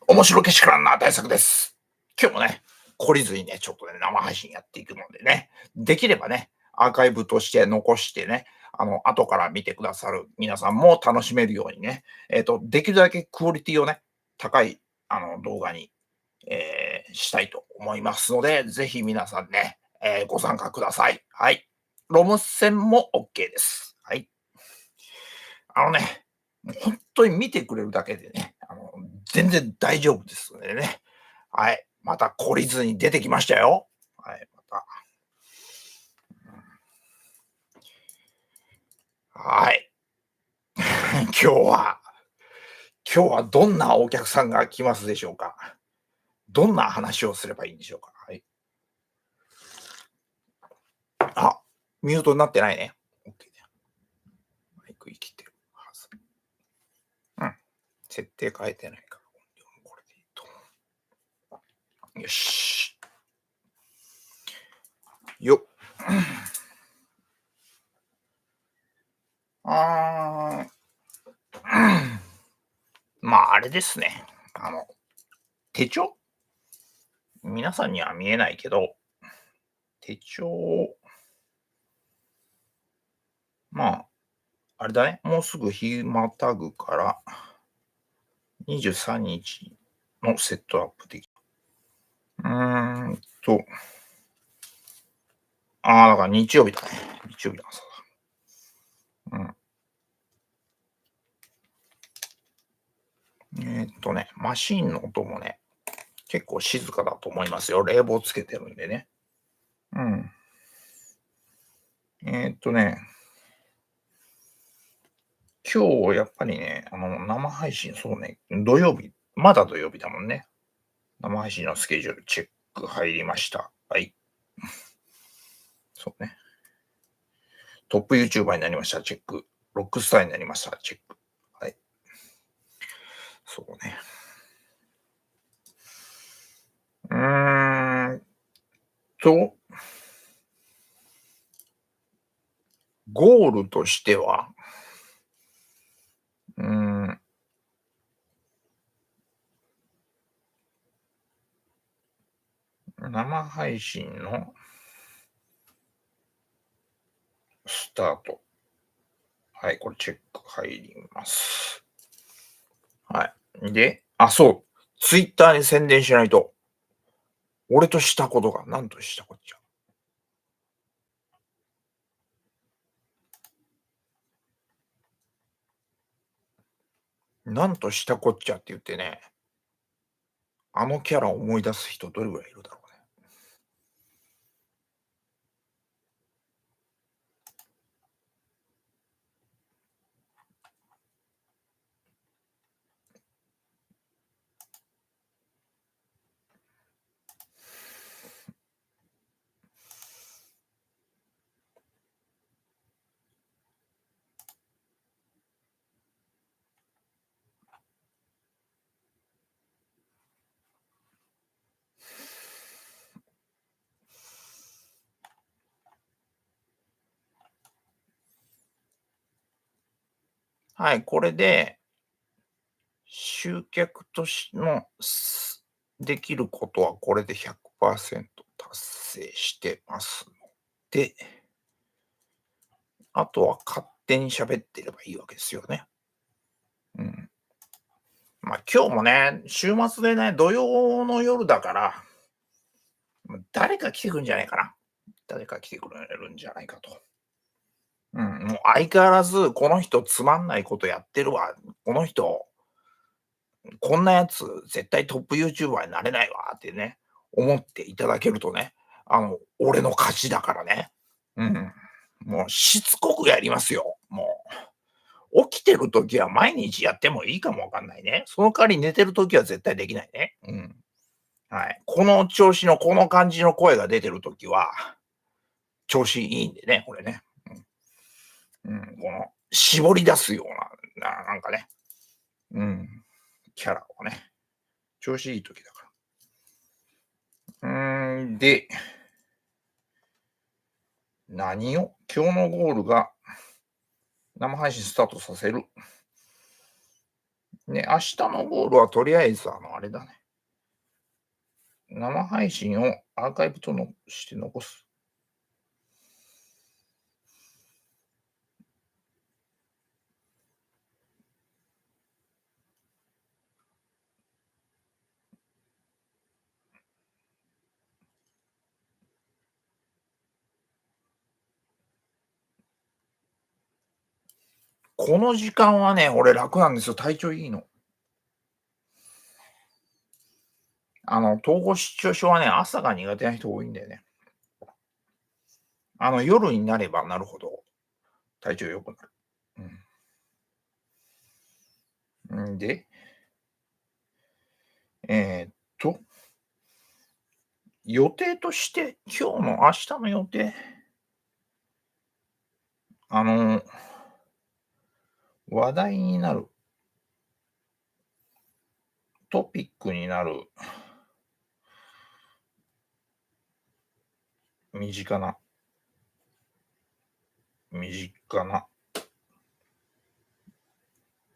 面白けしからんな大作です。今日もね、懲りずにね、ちょっとね、生配信やっていくのでね、できればね、アーカイブとして残してね、後から見てくださる皆さんも楽しめるようにね、できるだけクオリティをね、高い、動画に、したいと思いますので、ぜひ皆さんね、ご参加ください。はい。ロム線も OK です。はい。あのね、もう本当に見てくれるだけでね、全然大丈夫ですのでね。はい。また懲りずに出てきましたよ。はい、また。はい。今日は今日はどんなお客さんが来ますでしょうか？どんな話をすればいいんでしょうか？はい。あ、ミュートになってないね。オッケーで。マイク生きてるはず。うん。設定変えてないから、音量もこれでいいと思う。よし。よっ。ああ。まあ、あれですね。手帳皆さんには見えないけど、手帳、まあ、あれだね、もうすぐ日またぐから、23日のセットアップできる。うーんと、だから日曜日だね。日曜日だ、そうだ。マシンの音もね、結構静かだと思いますよ。冷房つけてるんでね。うん。えーっとね、今日やっぱりね、生配信、そうね、土曜日、まだ土曜日だもんね。生配信のスケジュールチェック入りました。はい。そうね。トップユーチューバーになりました。チェック。ロックスターになりました。チェック。はい。そうね。うーんと、ゴールとしては、うーん、生配信のスタート。はい、これチェック入ります。はい。で、そう。ツイッターに宣伝しないと。俺としたことが、なんとしたこっちゃ。なんとしたこっちゃって言ってね、あのキャラを思い出す人どれぐらいいるだろうね。はい、これで、集客としのできることはこれで100%達成してますので、あとは勝手に喋ってればいいわけですよね。うん。今日もね、週末でね、土曜の夜だから、誰か来てくるんじゃないかな。誰か来てくれるんじゃないかと。うん、もう相変わらずこの人つまんないことやってるわ。この人、こんなやつ絶対トップユーチューバーになれないわってね、思っていただけるとね、俺の勝ちだからね。うん。もうしつこくやりますよ、もう。起きてる時は毎日やってもいいかもわかんないね。その代わり寝てる時は絶対できないね。うん。はい。この調子のこの感じの声が出てる時は、調子いいんでね、これね。うん。この絞り出すようなんかね、うん、キャラをね、調子いい時だから。で、今日のゴールが生配信スタートさせる。ね、明日のゴールはとりあえずあれだね。生配信をアーカイブとして残す。この時間はね、俺楽なんですよ。体調いいの。統合失調症はね、朝が苦手な人多いんだよね。夜になればなるほど体調良くなる。で、えーっと、予定として、明日の予定、あの、話題になる、トピックになる、身近な身近な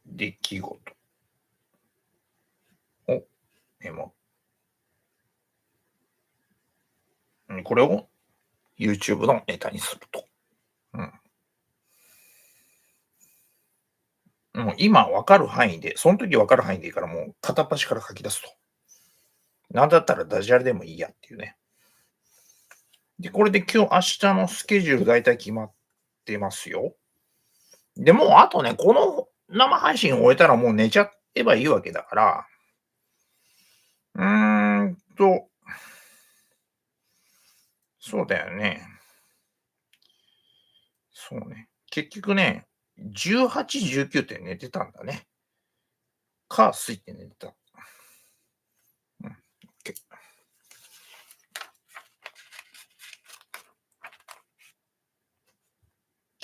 出来事をメモこれを YouTube のネタにすると。うん。もう今分かる範囲で、その時分かる範囲でいいから、もう片っ端から書き出すと。なんだったらダジャレでもいいやっていうね。で、これで明日のスケジュール大体決まってますよ。で、もうあとね、この生配信を終えたらもう寝ちゃえばいいわけだから、うーんと、そうだよね。そうね。結局ね、18、19って寝てたんだね。水って寝てた。うん、オッケー。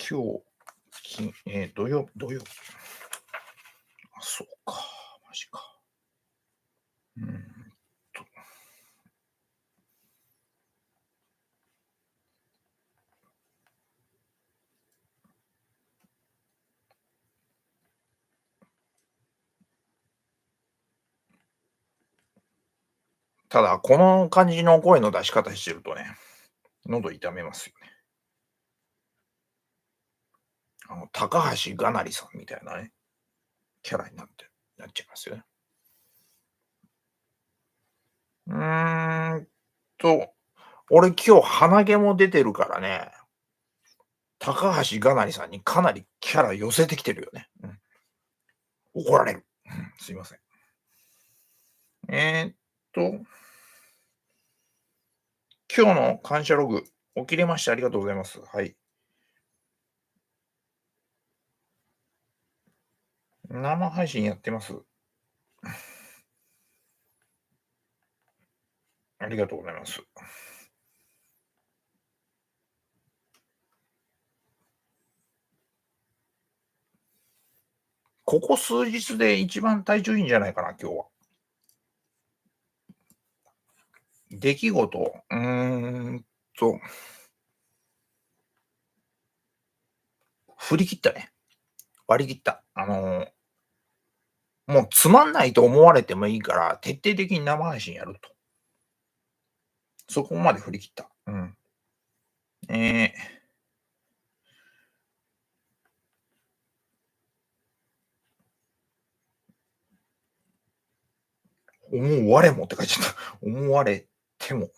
今日、土曜日。あ、そうか、マジか。うーんと。ただ、この感じの声の出し方してるとね、喉痛めますよね。高橋がなりさんみたいなね、キャラになっちゃいますよね。うーんと、俺今日鼻毛も出てるからね、高橋がなりさんにかなりキャラ寄せてきてるよね。怒られる。すいません。えーっと、今日の感謝ログ、起きれました。ありがとうございます。はい。生配信やってます。ありがとうございます。ここ数日で一番体調いいんじゃないかな、今日は。出来事、と、振り切ったね。割り切った。もうつまんないと思われてもいいから、徹底的に生配信やると。そこまで振り切った。うん。え思われもって書いちゃった。思われても、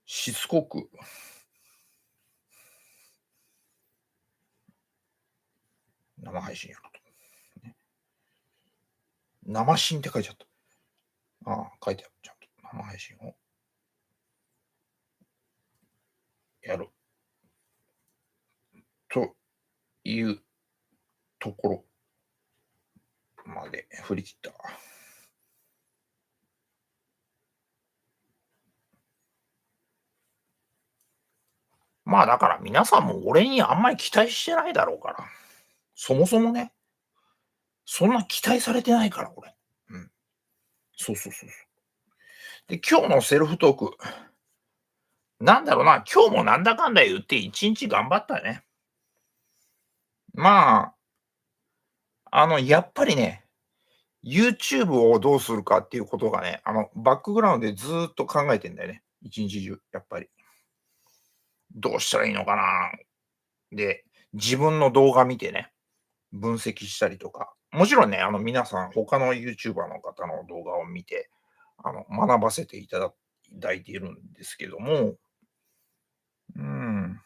しつこく生配信やると。ね、生新って書いちゃった。ああ、書いてある。ちゃんと生配信をやるというところまで振り切った。まあだから皆さんも俺にあんまり期待してないだろうから。そもそもね、そんな期待されてないから、俺。うん。そう。で、今日のセルフトーク、なんだろうな、今日もなんだかんだ言って1日頑張ったね。まやっぱりね、YouTube をどうするかっていうことがね、バックグラウンドでずーっと考えてんだよね。一日中、やっぱり。どうしたらいいのかな。で、自分の動画見てね、分析したりとか。もちろんね、皆さん他の YouTuber の方の動画を見て、学ばせていただいているんですけども、うん、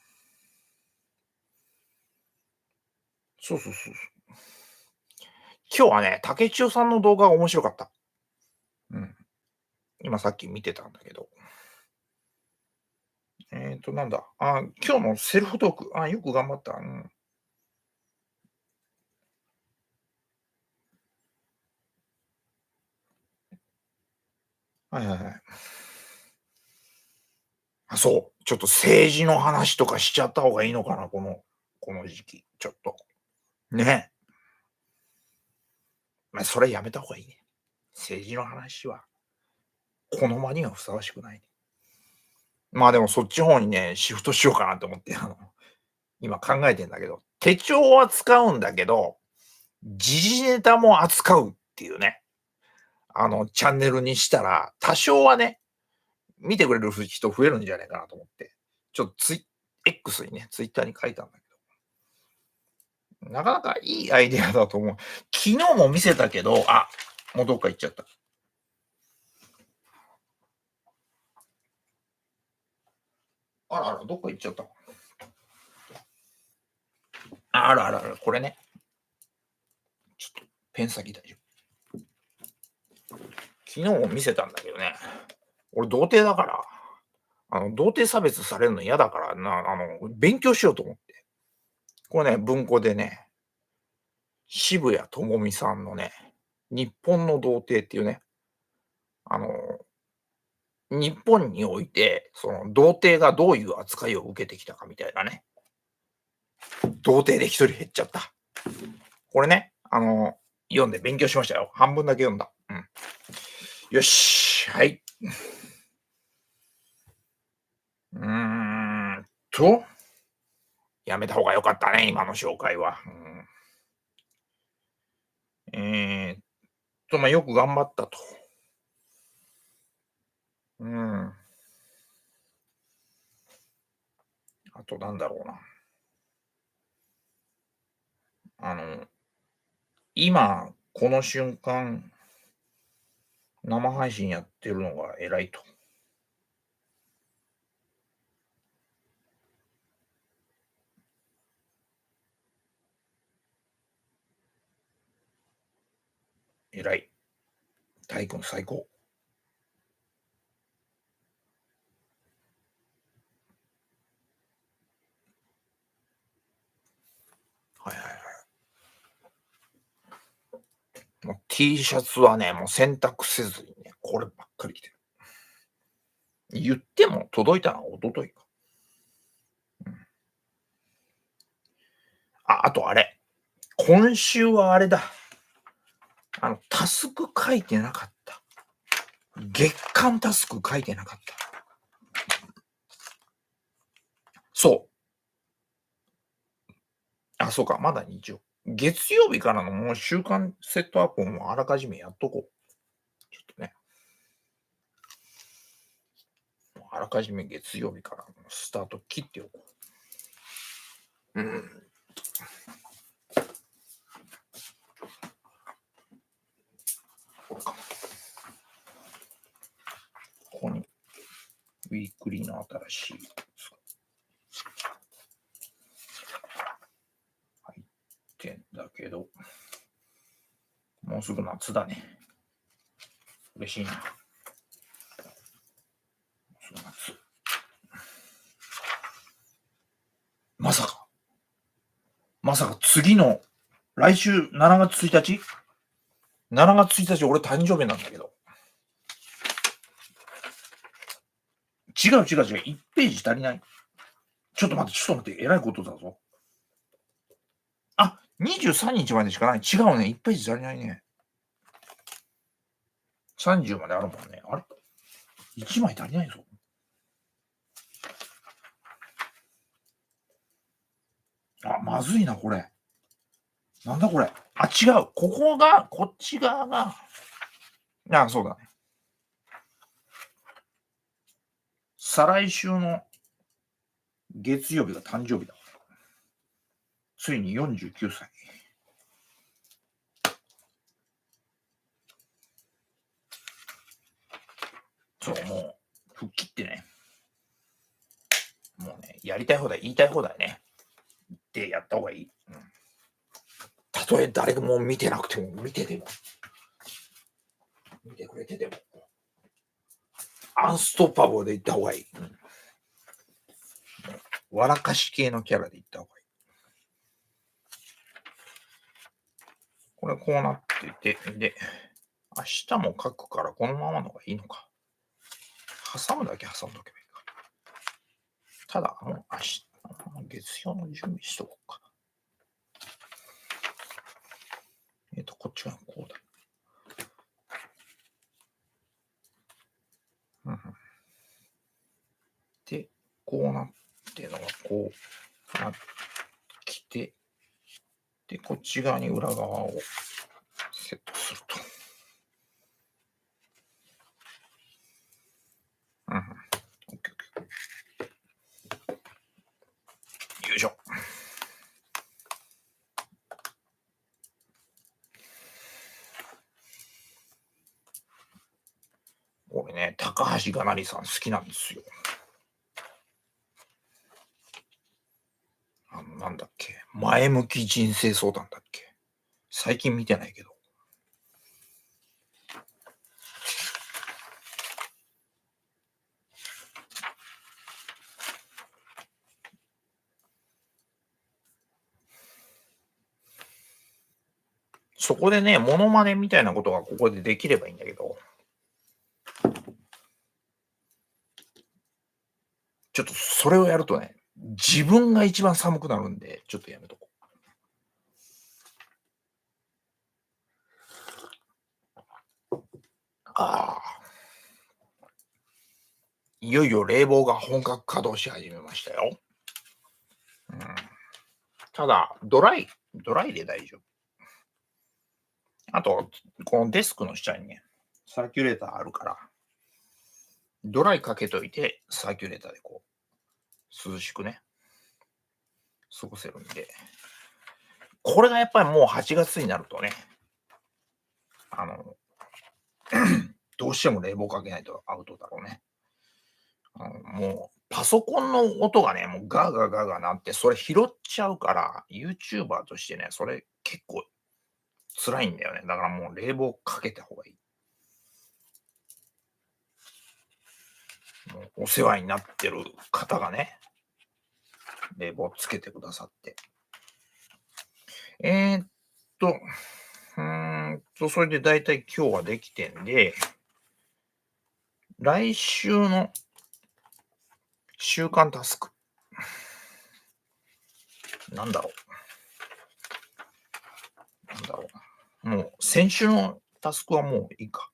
そうそうそうそう。今日はね、竹千代さんの動画が面白かった。うん。今さっき見てたんだけど。なんだ。今日のセルフトーク。よく頑張った。うん。はいはいはい。そう。ちょっと政治の話とかしちゃった方がいいのかな、この時期。ちょっと。ね。それやめた方がいいね。政治の話は、この場にはふさわしくないね。でもそっち方にね、シフトしようかなと思って、今考えてんだけど、手帳は使うんだけど、時事ネタも扱うっていうね、チャンネルにしたら、多少はね、見てくれる人増えるんじゃないかなと思って、ちょっとX にね、ツイッターに書いたんだけど、なかなかいいアイデアだと思う。昨日も見せたけど、もうどっか行っちゃった。あらあら、どっか行っちゃった。あらあらあら、これね、ちょっとペン先大丈夫。昨日も見せたんだけどね、俺童貞だから、童貞差別されるの嫌だからな、勉強しようと思って。これね、文庫でね、渋谷智美さんのね、日本の童貞っていうね、あの、日本において、その童貞がどういう扱いを受けてきたかみたいなね。童貞で一人減っちゃった。これね、読んで勉強しましたよ。半分だけ読んだ。うん。よし、はい。うーんと、やめた方が良かったね、今の紹介は。よく頑張ったと。うん。あとなんだろうな。あの、今、この瞬間、生配信やってるのが偉いと。偉い。体育の最高。はいはいはい。もう T シャツはね、もう洗濯せずにね、こればっかり着てる。言っても届いたのは一昨日か。うん。あとあれ、今週はあれだ。タスク書いてなかった。月間タスク書いてなかった。そう。そうか、まだ日曜。月曜日からのもう週間セットアップもあらかじめやっとこう。ちょっとね、あらかじめ月曜日からのスタート切っておこう。うん。これかな。ここにウィークリーの新しい入ってんだけど、もうすぐ夏だね。嬉しいな。もうすぐ夏。まさか、まさか次の来週7月1日 ?7 月1日俺誕生日なんだけど。違う違う違う。1ページ足りない。ちょっと待って、ちょっと待って。えらいことだぞ。23日までしかない。違うね。1ページ足りないね。30まであるもんね。あれ ?1 枚足りないぞ。まずいな、これ。なんだこれ。あ、違う。ここが、こっち側が、あ、そうだね。再来週の月曜日が誕生日だ。ついに49歳。そう、もう、復帰ってね、もうね、やりたい放題、言いたい放題ね。言ってやった方がいい。うん。たとえ誰も見てなくても、見てくれてても、アンストッパブルで言った方がいい。うん。笑かし系のキャラで言った方がいい。これこうなってて、で、明日も書くからこのままのがいいのか。挟むだけ挟んどけばいいか。ただ、もう明日、月曜の準備しとこうかな。こっちがこうだ。うん、で、こうなってるのがこうなってきて、で、こっち側に裏側をセットすると。うん、オッケーオッケー。よいしょ。俺ね、高橋がなりさん好きなんですよ。なんだっけ、前向き人生相談だっけ。最近見てないけど。そこでね、モノマネみたいなことがここでできればいいんだけど、ちょっとそれをやるとね、自分が一番寒くなるんで、ちょっとやめとこう。ああ。いよいよ冷房が本格稼働し始めましたよ。うん、ただ、ドライで大丈夫。あと、このデスクの下にね、サーキュレーターあるから、ドライかけといて、サーキュレーターでこう、涼しくね、過ごせるんで、これがやっぱりもう8月になるとね、あの、どうしても冷房かけないとアウトだろうね。もう、パソコンの音がね、もうガーガーガーガーなって、それ拾っちゃうから、YouTuber としてね、それ結構辛いんだよね。だからもう冷房かけた方がいい。もうお世話になってる方がね、冷房つけてくださって。えーっと、それでだいたい今日はできてんで、来週の週間タスク、なんだろなんだろう。もう先週のタスクはもういいか。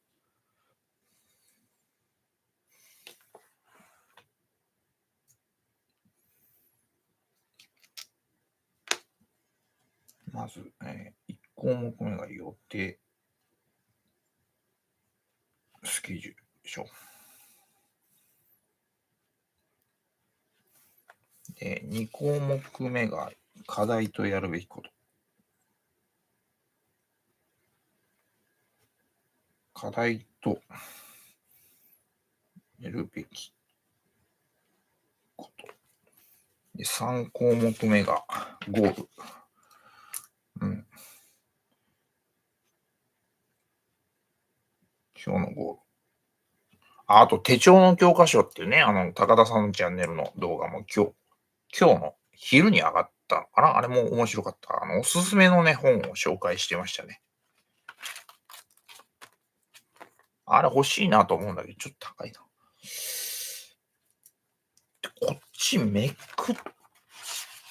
まず、1項目目が予定、スケジュールでしょ。で、2項目目が課題とやるべきこと。課題とやるべきこと。で、3項目目がゴール。うん。今日のゴール。あと手帳の教科書っていうね、高田さんのチャンネルの動画も今日の昼に上がったのかな。あれも面白かった。おすすめのね、本を紹介してましたね。あれ欲しいなと思うんだけど、ちょっと高いな。こっちめくっ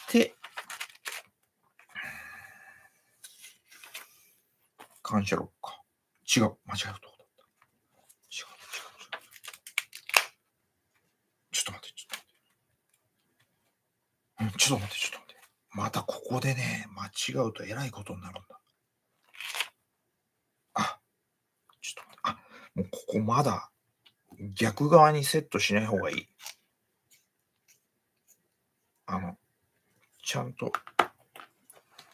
て、感謝録か。違う、間違えるとこだった。違う。ちょっと待って、ちょっと待って。ちょっと待って。またここでね、間違うとえらいことになるんだ。もうここまだ逆側にセットしない方がいい。あの、ちゃんと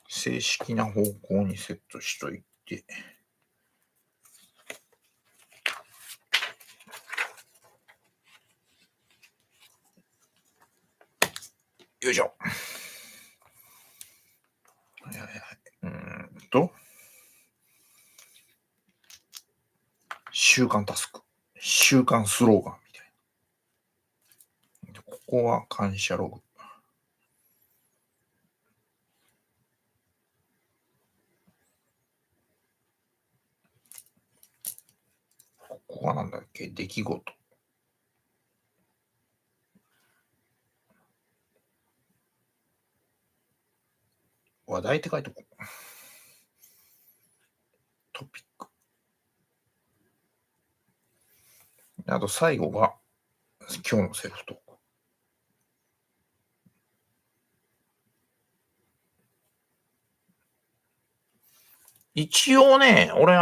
正式な方向にセットしといて。よいしょ。はいはいはい。習慣タスク。習慣スローガンみたいな。でここは感謝ログ。ここはなんだっけ出来事。話題って書いておこう。トピック。あと最後が今日のセルフトーク。一応ね、俺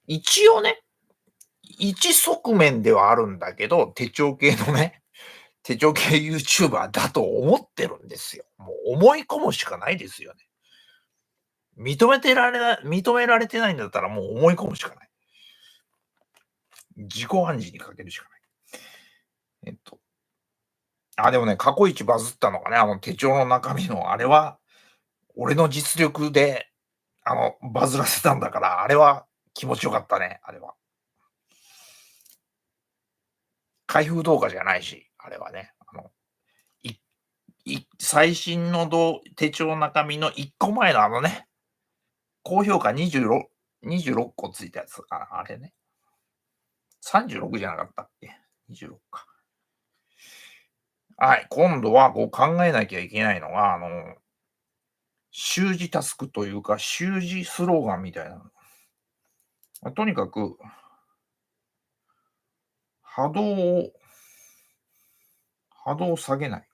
一応ね、一側面ではあるんだけど、手帳系のね、手帳系 YouTuber だと思ってるんですよ。もう思い込むしかないですよね。認められてないんだったらもう思い込むしかない。自己暗示にかけるしかない。えっと、でもね、過去一バズったのがね、手帳の中身のあれは、俺の実力で、バズらせたんだから、あれは気持ちよかったね、あれは。開封動画じゃないし、あれはね。い最新の手帳の中身の1個前のね、高評価26個ついたやつかな、あれね。36じゃなかったっけ ?26 か。はい、今度はこう考えなきゃいけないのが、習字タスクというか、習字スローガンみたいな。とにかく、波動を下げない。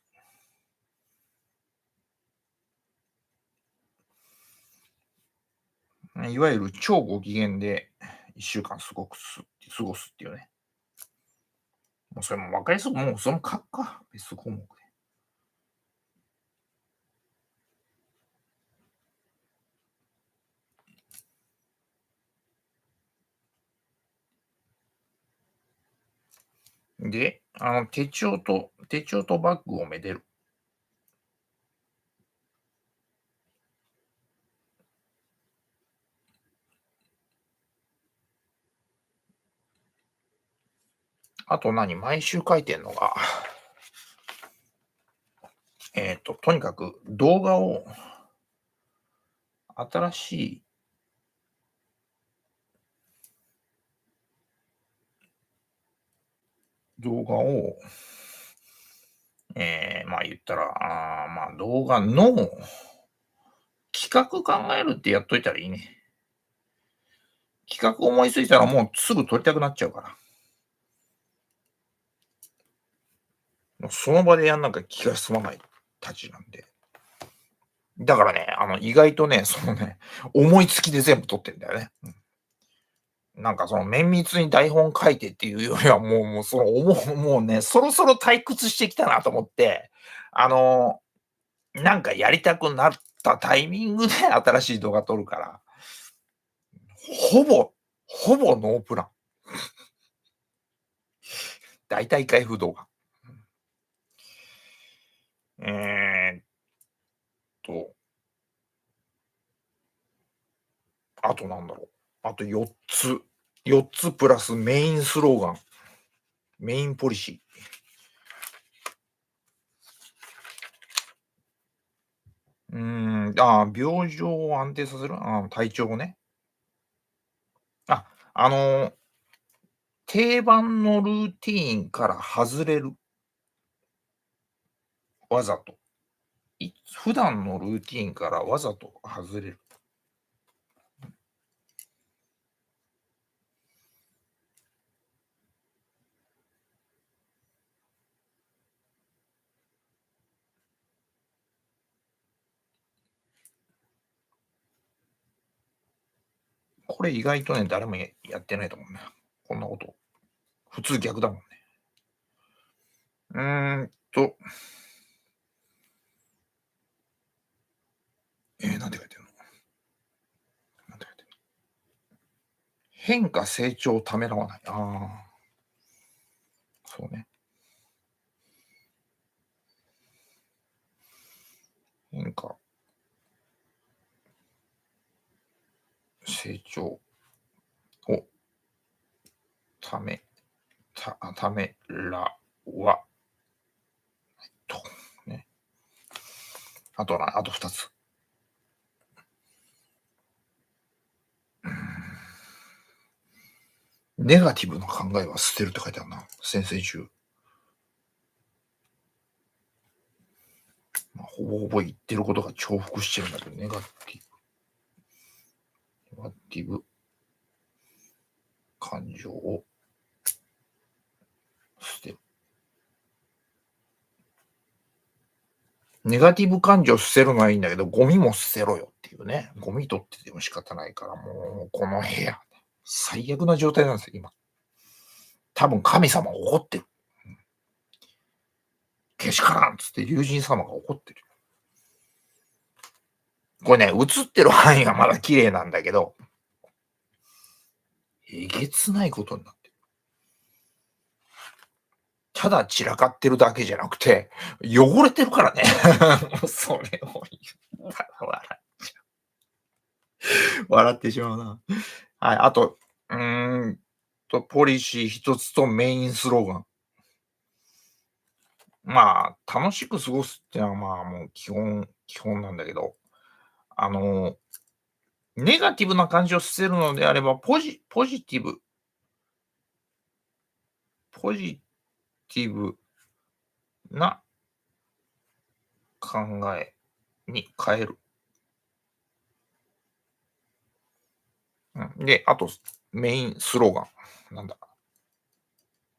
いわゆる超ご機嫌で1週間過ごすっていうね。もうそれも分かりやすく、もうその書くか、別項目で。で、手帳とバッグをめでる。あと毎週書いてんのが、とにかく動画を、新しい動画を、言ったら、動画の企画考えるってやっといたらいいね。企画思いついたらもうすぐ撮りたくなっちゃうから。もうその場でやんなきゃ気が済まないたちなんで。だからね、意外とね、思いつきで全部撮ってんだよね。なんか綿密に台本書いてっていうよりは、もうもうね、そろそろ退屈してきたなと思って、あの、なんかやりたくなったタイミングで新しい動画撮るから、ほぼほぼノープラン。大体開封動画。えーっと、あとなんだろう。あと4つ。4つプラスメインスローガン。メインポリシー。病状を安定させる。体調をね。あ、あの、定番のルーティーンから外れる。わざと。普段のルーティーンからわざと外れる。これ意外とね、誰もやってないと思うね。こんなこと。普通逆だもんね。うーんと、なんて書いてるの？なんて書いてるの？変化成長をためらわない。ああ、そうね。変化、成長をためためらわと、ね。あと2つ。ネガティブな考えは捨てるって書いてあるな。先々週。ほぼほぼ言ってることが重複してるんだけど、ネガティブ感情を捨てる。ネガティブ感情を捨てるのはいいんだけど、ゴミも捨てろよっていうね。ゴミ取ってても仕方ないから、もうこの部屋、最悪な状態なんですよ、今。多分神様が怒ってる。けしからんっつって竜神様が怒ってる。これね、映ってる範囲がまだ綺麗なんだけど、えげつないことになってる。ただ散らかってるだけじゃなくて、汚れてるからね。もうそれを言ったら笑ってしまうな。はい、あと、ポリシー一つとメインスローガン。まあ、楽しく過ごすっていうのは、まあ、もう基本なんだけど、あの、ネガティブな感情を捨てるのであれば、ポジティブな考えに変える。で、あと、メインスローガン。なんだ。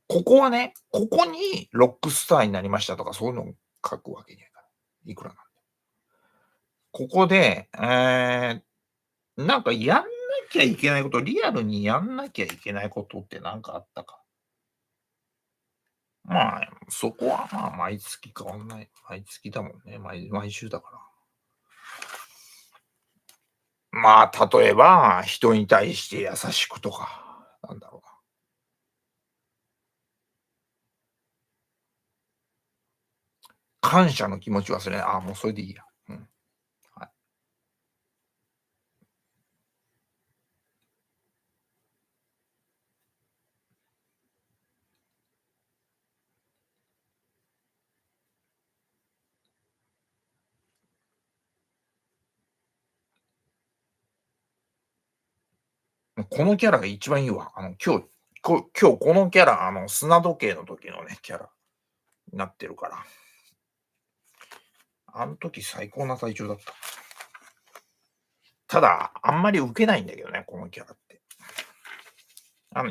ここはね、ここにロックスターになりましたとか、そういうのを書くわけにはいかない。いくらなんで。ここで、なんかやんなきゃいけないこと、リアルにやんなきゃいけないことってなんかあったか。まあ、そこはまあ、毎月変わんない。毎月だもんね。毎週だから。まあ、例えば、人に対して優しくとか、なんだろうな。感謝の気持ち忘れない。ああ、もうそれでいいや。うん。はい。このキャラが一番いいわ。今日このキャラ、砂時計の時のね、キャラになってるから。あの時最高な体調だった。ただ、あんまりウケないんだけどね、このキャラって。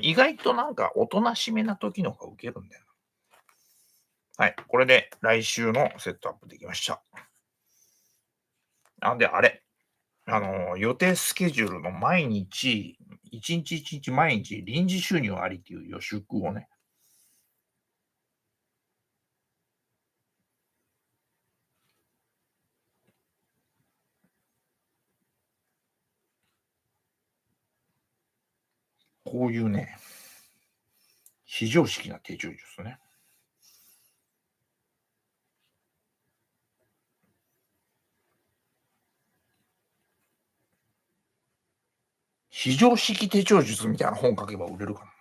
意外となんかおとなしめな時の方がウケるんだよな。はい、これで来週のセットアップできました。なんで、あれ、予定スケジュールの毎日、1日1日毎日臨時収入ありっていう予習をね、こういうね、非常識な手帳ですね。非常識手帳術みたいな本書けば売れるかな。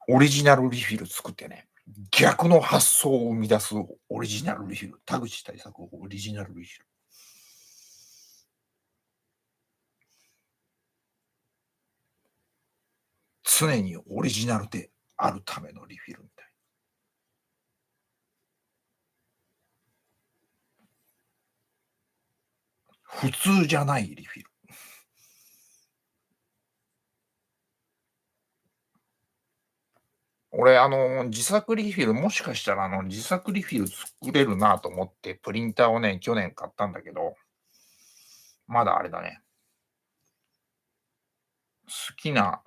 オリジナルリフィル作ってね、逆の発想を生み出すオリジナルリフィル。田口対策オリジナルリフィル。常にオリジナルであるためのリフィルみたい。普通じゃないリフィル。俺、自作リフィル、もしかしたら自作リフィル作れるなと思って、プリンターをね、去年買ったんだけど、まだあれだね。好きな、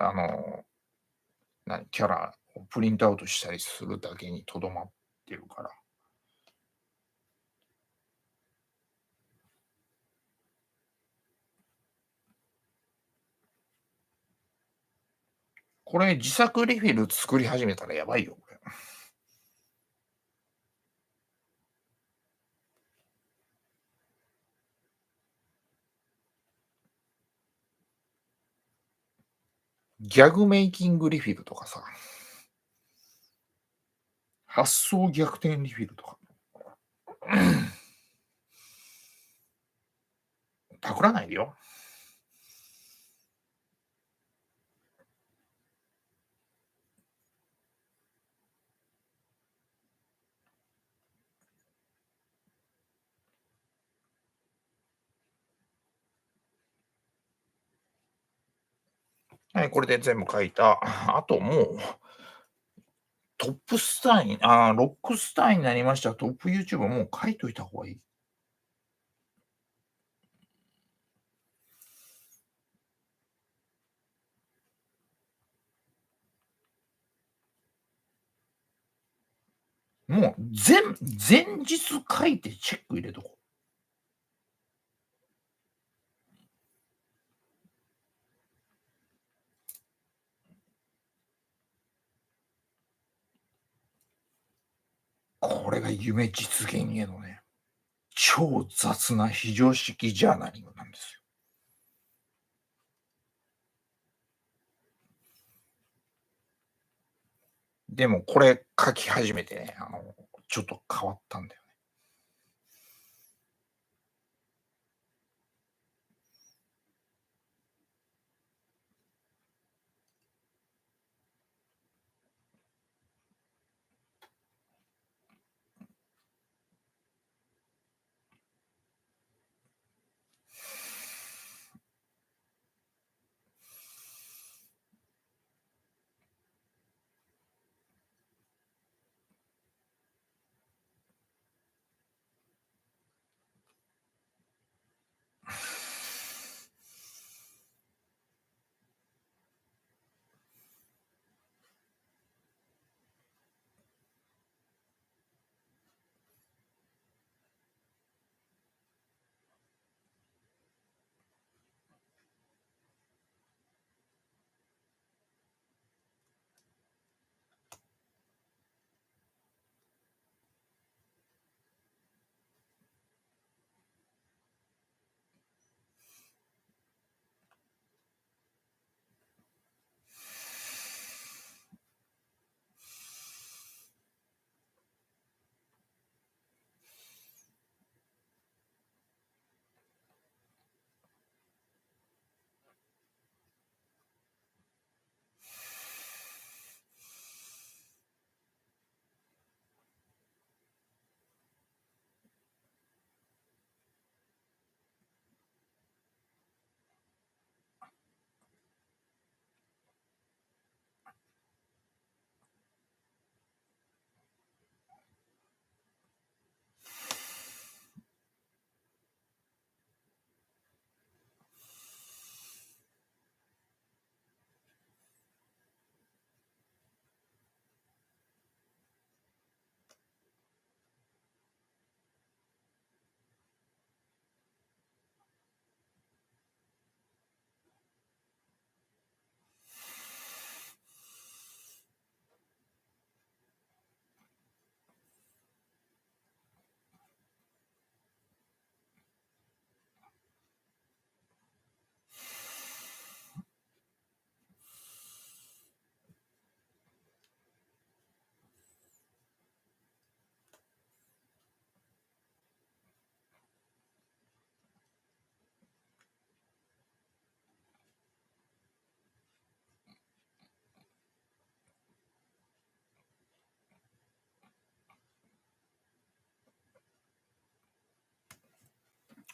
キャラをプリントアウトしたりするだけにとどまってるから。これ自作リフィル作り始めたらやばいよ、これ。ギャグメイキングリフィルとかさ、発想逆転リフィルとか。パクらないでよ。はい、これで全部書いた。あともう、トップスターにロックスターになりました。トップ YouTube もう書いといた方がいい。もう、前日書いてチェック入れとこう。これが夢実現へのね、超雑な非常識ジャーナリングなんですよ。でもこれ書き始めてね、ちょっと変わったんだよ。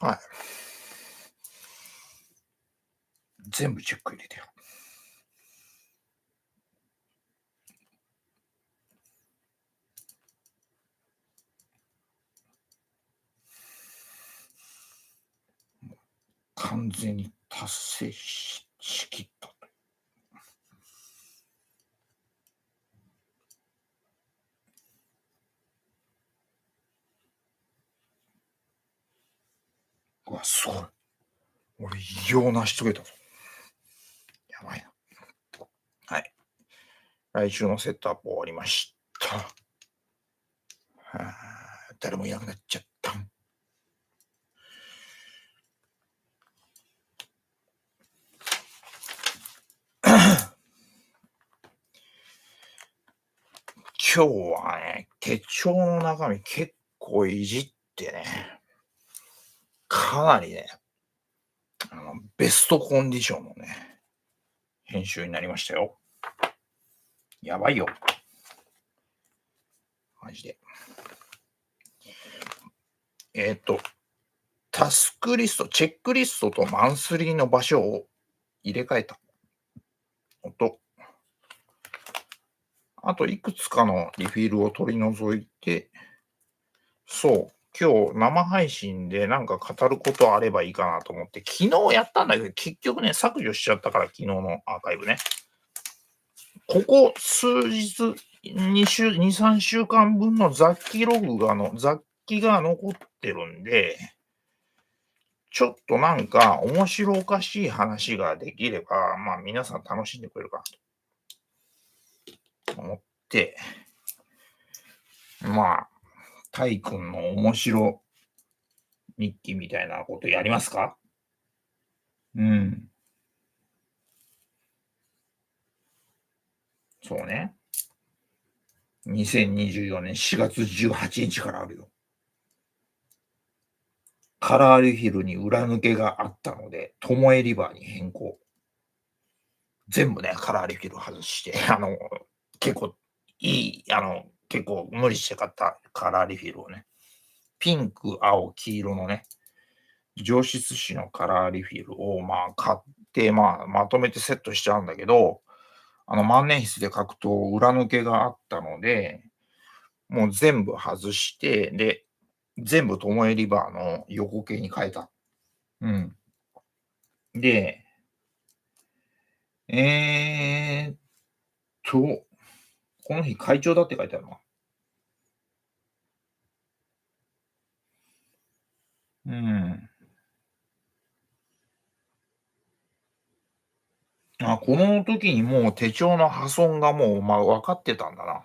はい。全部チェック入れてよ。完全に達成しきったと。うわ、すごい。俺、偉業を成し遂げたぞ。やばいな。はい。来週のセットアップ終わりました。はあ、誰もいなくなっちゃった。今日はね、手帳の中身結構いじってね、かなりね、ベストコンディションのね、編集になりましたよ。やばいよ。マジで。えっ、と、タスクリスト、チェックリストとマンスリーの場所を入れ替えたのと、あといくつかのリフィルを取り除いて、そう、今日生配信でなんか語ることあればいいかなと思って、昨日やったんだけど、結局ね、削除しちゃったから、昨日のアーカイブね。ここ数日、2、3週間分の雑記ログが雑記が残ってるんで、ちょっとなんか面白おかしい話ができれば、まあ皆さん楽しんでくれるかなと思って、まあ、タイ君の面白日記みたいなことやりますか？うん。そうね。2024年4月18日からあるよ。カラーリフィルに裏抜けがあったので、トモエリバーに変更。全部ね、カラーリフィル外して、結構いい、結構無理して買ったカラーリフィルをね、ピンク、青、黄色のね、上質紙のカラーリフィルを、まあ、買って、まあ、まとめてセットしちゃうんだけど、万年筆で書くと裏抜けがあったので、もう全部外して、で、全部トモエリバーの横形に変えた。うん。で、えーっと、この日会長だって書いてあるな。うん。この時にもう手帳の破損がもう、まあ、分かってたんだな。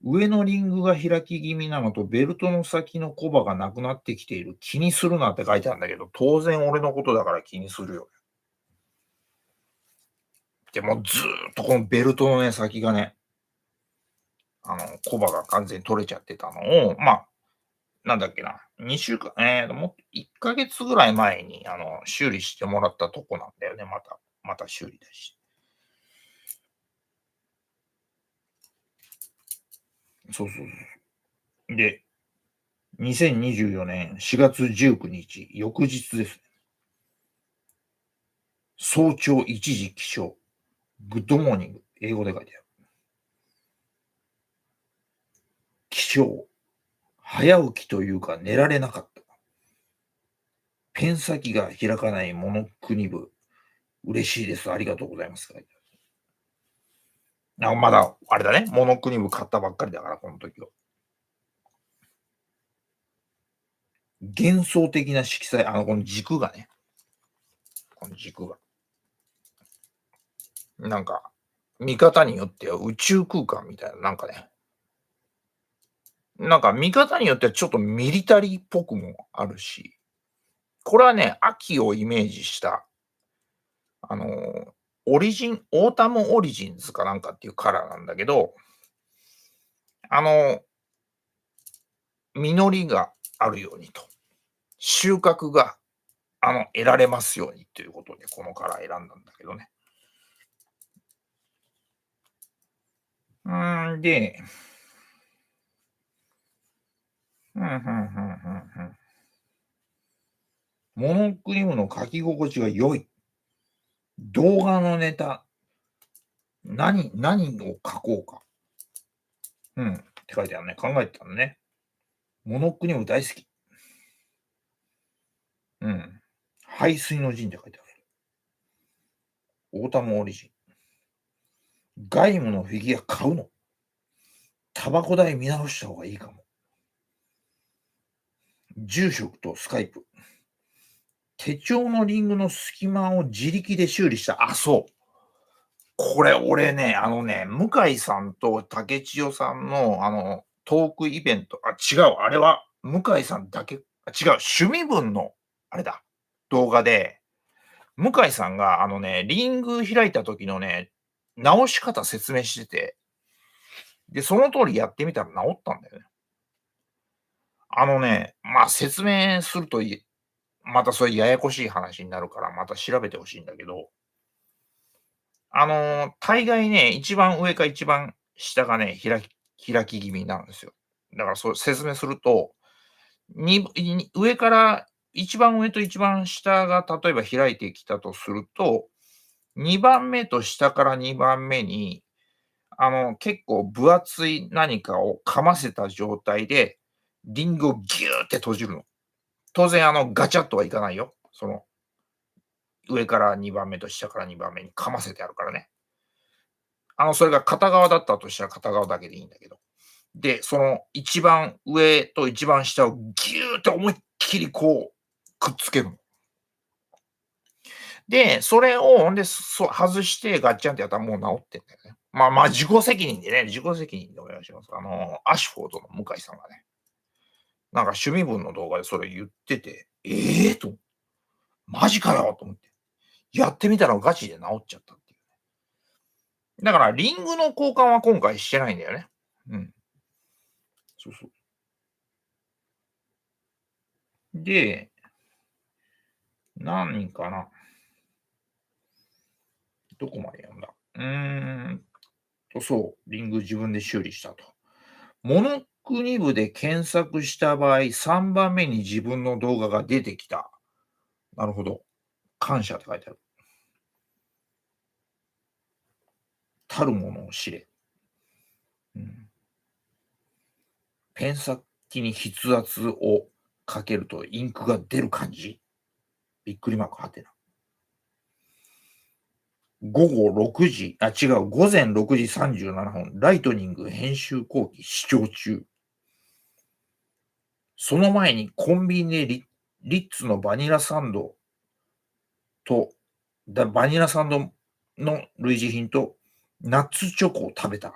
上のリングが開き気味なのと、ベルトの先のコバがなくなってきている。気にするなって書いてあるんだけど、当然俺のことだから気にするよ。でもずーっとこのベルトのね、先がね、コバが完全に取れちゃってたのを、まあ、なんだっけな、2週間、もう1ヶ月ぐらい前に、修理してもらったとこなんだよね、また修理だし。そうそうそう。で、2024年4月19日、翌日ですね。早朝一時起床。グッドモーニング。英語で書いてある。起床。早起きというか寝られなかった。ペン先が開かないモノクニブ。嬉しいです。ありがとうございます。まだ、あれだね。モノクニブ買ったばっかりだから、この時は。幻想的な色彩、この軸がね。この軸が。なんか、見方によっては宇宙空間みたいな、なんかね。なんか見方によってはちょっとミリタリーっぽくもあるし、これはね、秋をイメージした、あの、オータムオリジンズかなんかっていうカラーなんだけど、あの、実りがあるようにと、収穫が、得られますようにということで、このカラー選んだんだけどね。で、ふん。モノクリームの書き心地が良い。動画のネタ、何を書こうか。って書いてあるね。考えてたのね。モノクリーム大好き。うん。排水の陣って書いてある。オータムオリジン。外務のフィギュア買うの？タバコ代見直した方がいいかも。住職とスカイプ。手帳のリングの隙間を自力で修理した。あ、そう。これ俺ね、向井さんと竹千代さんの、トークイベント、あ、違う、あれは向井さんだけ、あ、違う、趣味分の、あれだ、動画で、向井さんがリング開いた時のね、直し方説明してて、で、その通りやってみたら直ったんだよね。説明するとまたそれややこしい話になるから、また調べてほしいんだけど、大概ね、一番上か一番下がね、開き気味なんですよ。だからそう説明すると、上から一番上と一番下が例えば開いてきたとすると、2番目と下から2番目に、結構分厚い何かをかませた状態で、リングをギューって閉じるの。当然ガチャッとはいかないよ。上から2番目と下から2番目にかませてあるからね。それが片側だったとしたら片側だけでいいんだけど。で、その一番上と一番下をギューって思いっきりこう、くっつけるの。で、それを、ほんで、外してガッチャンってやったらもう治ってんだよね。自己責任でね、自己責任でお願いします。アシュフォードの向井さんがね、なんか趣味分の動画でそれ言ってて、ええと、マジかよと思って。やってみたらガチで治っちゃったっていう。だからリングの交換は今回してないんだよね。うん。そうそう。で、何かな。どこまで読んだ？そう、リング自分で修理したと。モノクニ部で検索した場合、3番目に自分の動画が出てきた。なるほど。感謝って書いてある。たるものを知れ。うん、ペン先に筆圧をかけるとインクが出る感じ。びっくりマークはてな。午前6時37分、ライトニング編集後期視聴中。その前にコンビニでリッツのバニラサンドと、バニラサンドの類似品と、ナッツチョコを食べた。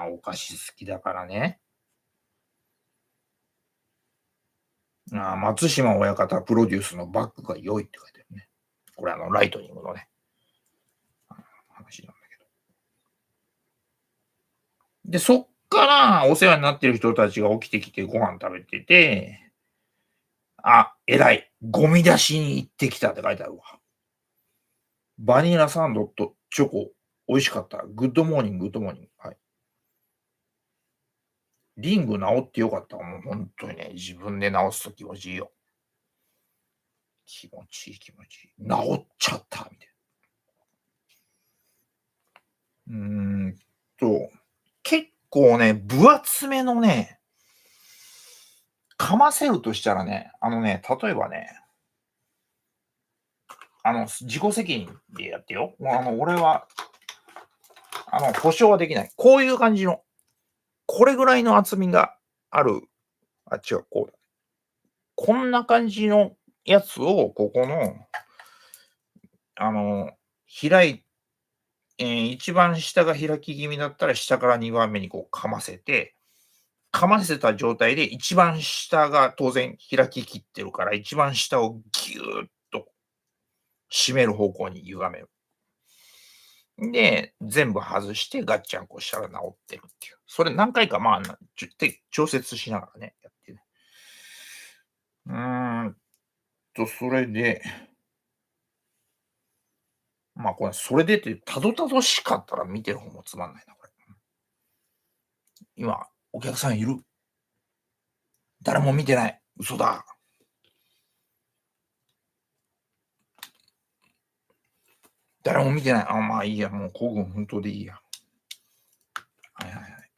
お菓子好きだからね。松島親方プロデュースのバッグが良いって書いてあるね。これライトニングのね、話なんだけど。で、そっからお世話になってる人たちが起きてきてご飯食べてて、偉い。ゴミ出しに行ってきたって書いてあるわ。バニラサンドとチョコ、美味しかった。グッドモーニング、グッドモーニング。はい。リング治ってよかった。もう本当にね、自分で治すと気持ちいいよ。気持ちいい気持ちいい。治っちゃったみたいな。結構ね、分厚めのね、かませるとしたらね、例えばね、自己責任でやってよ。もう俺は、保証はできない。こういう感じの、これぐらいの厚みがある、違う、こうだ。こんな感じのやつを、ここの、あの、開い一番下が開き気味だったら、下から2番目にこうかませて、かませた状態で一番下が当然開ききってるから、一番下をギューッと締める方向に歪める。で、全部外してガッチャンコしたら治ってるっていう。それ何回か、調節しながらね、やってね。それで、これ、それでって、たどたどしかったら見てる方もつまんないな、これ。今、お客さんいる？誰も見てない。嘘だ。誰も見てない。いいや、もう孤軍奮闘でいいや。はいはいはい。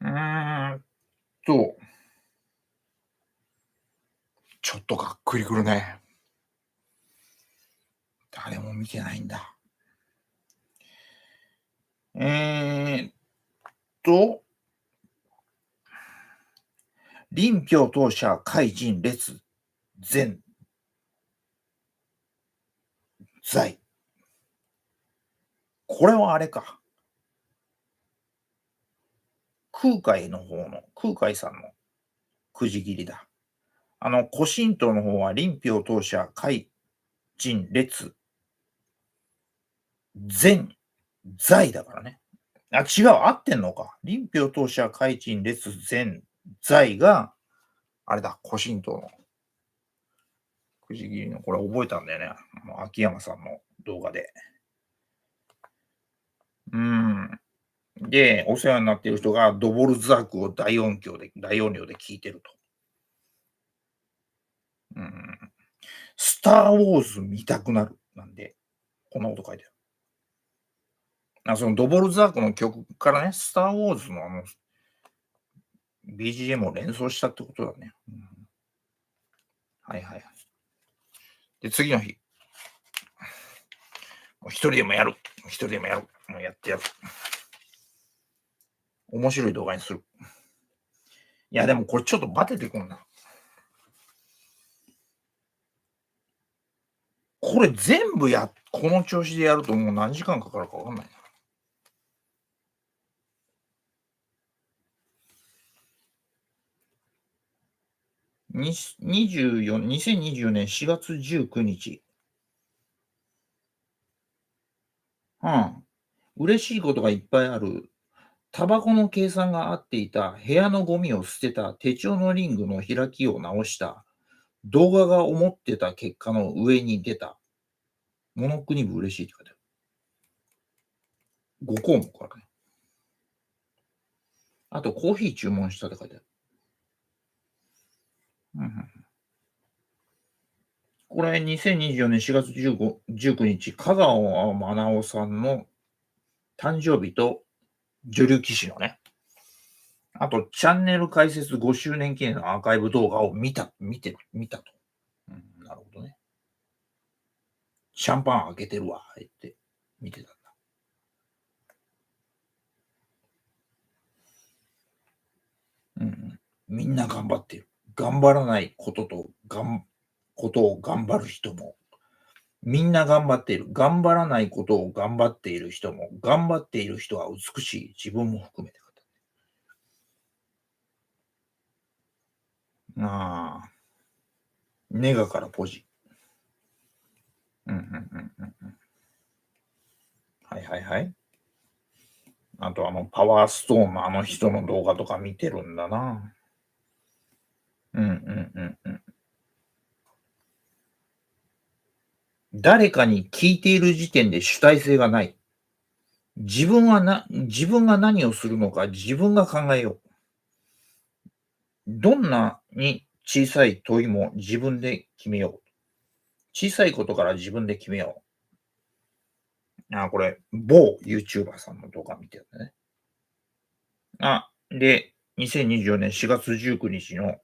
うーんと、ちょっとがっくりくるね。誰も見てないんだ。えーっと、林票当社開人列全在。これはあれか。空海さんのくじ切りだ。古神道の方は林票当社開人列全在だからね。あ、違う、合ってんのか。林票当社開人列全在が、あれだ、古神道のくじ切りの、これ覚えたんだよね。秋山さんの動画で。うーん。で、お世話になっている人がドボルザークを大音量で聞いてると。うん。スター・ウォーズ見たくなる。なんで、こんなこと書いてある。そのドボルザークの曲からね、スター・ウォーズのBGM を連想したってことだね。うん、はいはいはい。で、次の日、もう一人でもやる。一人でもやる。もうやってやる。面白い動画にする。いや、でもこれちょっとバテてくんな。これ全部この調子でやるともう何時間かかるかわかんないな。2024年4月19日。うん。嬉しいことがいっぱいある。タバコの計算が合っていた。部屋のゴミを捨てた。手帳のリングの開きを直した。動画が思ってた結果の上に出た。物国部嬉しいって書いてある。5項目あるね。あと、コーヒー注文したって書いてある。うんうん、これ、2024年4月19日、香川愛夫さんの誕生日と女流棋士のね、あと、チャンネル開設5周年記念のアーカイブ動画を見たと。うん、なるほどね。シャンパン開けてるわ、って見てたんだ。うんうん。みんな頑張っている。頑張らないことを頑張る人も、みんな頑張っている。頑張らないことを頑張っている人も、頑張っている人は美しい。自分も含めてああ、ネガからポジ。うんうんうんうんうん。はいはいはい。あとパワーストーンのあの人の動画とか見てるんだな。うんうんうんうん。誰かに聞いている時点で主体性がない。自分が何をするのか自分が考えよう。どんなに小さい問いも自分で決めよう。小さいことから自分で決めよう。これ、某 YouTuber さんの動画見てるんだね。で、2024年4月19日の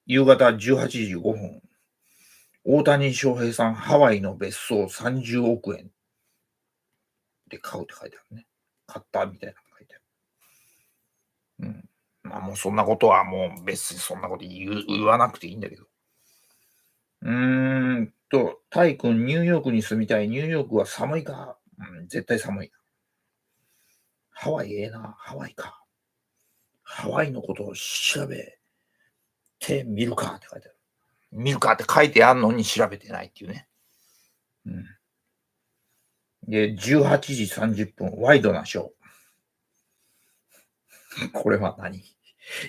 夕方18時5分、大谷翔平さん、ハワイの別荘30億円で買うって書いてあるね。買ったみたいなの書いてある。うん。もうそんなことはもう別にそんなこと言わなくていいんだけど。タイ君、ニューヨークに住みたい。ニューヨークは寒いか。うん、絶対寒い。ハワイええな。ハワイか。ハワイのことを調べてみるかって書いてある。見るかって書いてあるのに調べてないっていうね。うん。で、18時30分、ワイドなショー。これは何？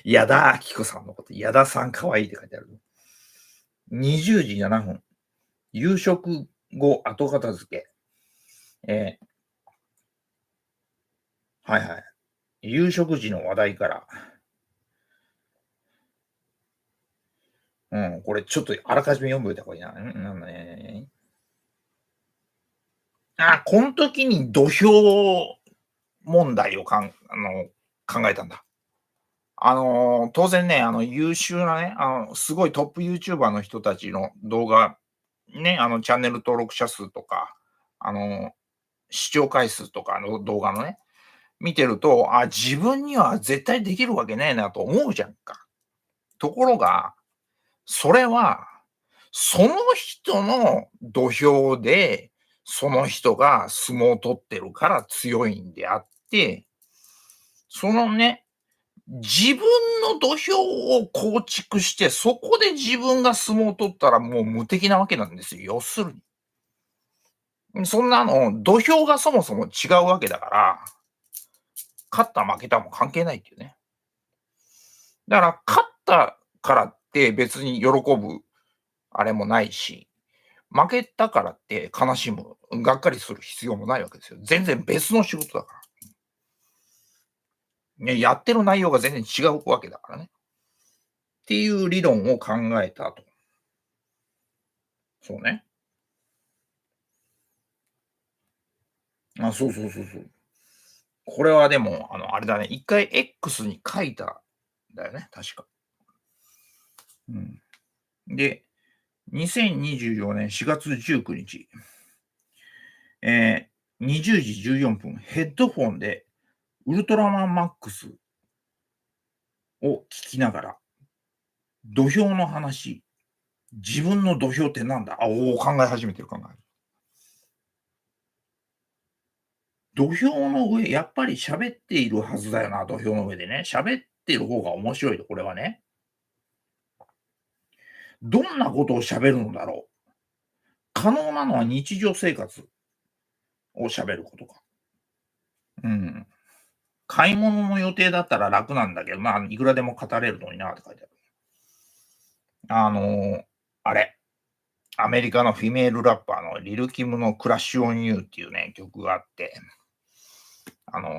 矢田亜希子さんのこと、矢田さん可愛いって書いてある。20時7分、夕食後後片付け。えはいはい。夕食時の話題から。うん、これちょっとあらかじめ読んどいた方がいいな。なんだね。この時に土俵問題を考えたんだ。当然ね、優秀なね、すごいトップユーチューバーの人たちの動画、ね、チャンネル登録者数とか、あの、視聴回数とかの動画のね、見てると、自分には絶対できるわけねえなと思うじゃんか。ところが、それは、その人の土俵で、その人が相撲を取ってるから強いんであって、そのね、自分の土俵を構築して、そこで自分が相撲を取ったらもう無敵なわけなんですよ、要するに。そんな土俵がそもそも違うわけだから、勝った負けたも関係ないっていうね。だから勝ったからって別に喜ぶあれもないし、負けたからって悲しむ、がっかりする必要もないわけですよ。全然別の仕事だから。ね、やってる内容が全然違うわけだからね。っていう理論を考えたと。そうね。そうそうそうそう。これはでも、あれだね、一回 X に書いたんだよね、確か。うん。で、2024年4月19日、20時14分、ヘッドフォンでウルトラマンマックスを聞きながら、土俵の話、自分の土俵ってなんだ、考え始めてる考え。土俵の上、やっぱり喋っているはずだよな、土俵の上でね。喋ってる方が面白いと、これはね。どんなことを喋るのだろう。可能なのは日常生活を喋ることか。うん。買い物の予定だったら楽なんだけど、いくらでも語れるのになって書いてある。あの、あれ、アメリカのフィメールラッパーのリルキムのクラッシュオンユーっていうね、曲があって、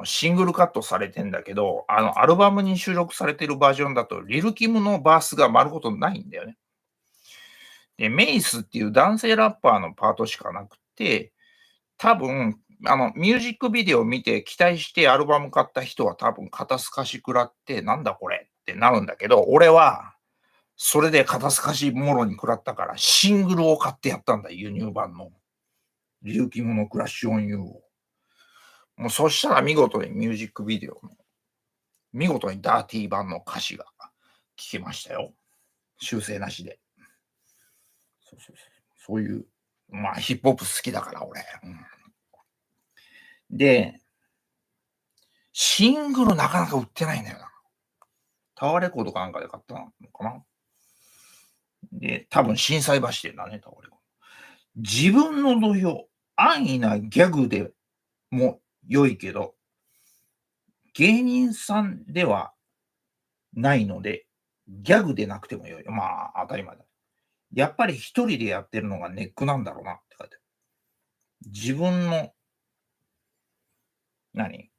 シングルカットされてんだけど、アルバムに収録されてるバージョンだと、リルキムのバースが丸ごとないんだよね。で、メイスっていう男性ラッパーのパートしかなくて、多分、ミュージックビデオを見て期待してアルバム買った人は多分肩透かし食らって、なんだこれってなるんだけど、俺は、それで肩透かしもろに食らったから、シングルを買ってやったんだ、輸入版の。リルキムのクラッシュオンユーを。もうそしたら見事にミュージックビデオの、見事にダーティー版の歌詞が聞けましたよ。修正なしで。そうそうそう。そういう、ヒップホップ好きだから、俺。で、シングルなかなか売ってないんだよな。タワーレコードかなんかで買ったのかな。で、多分心斎橋店だね、タワーレコード。自分の土俵、安易なギャグでも良いけど、芸人さんではないので、ギャグでなくても良い。当たり前だ。やっぱり一人でやってるのがネックなんだろうなって書いてある。自分の、何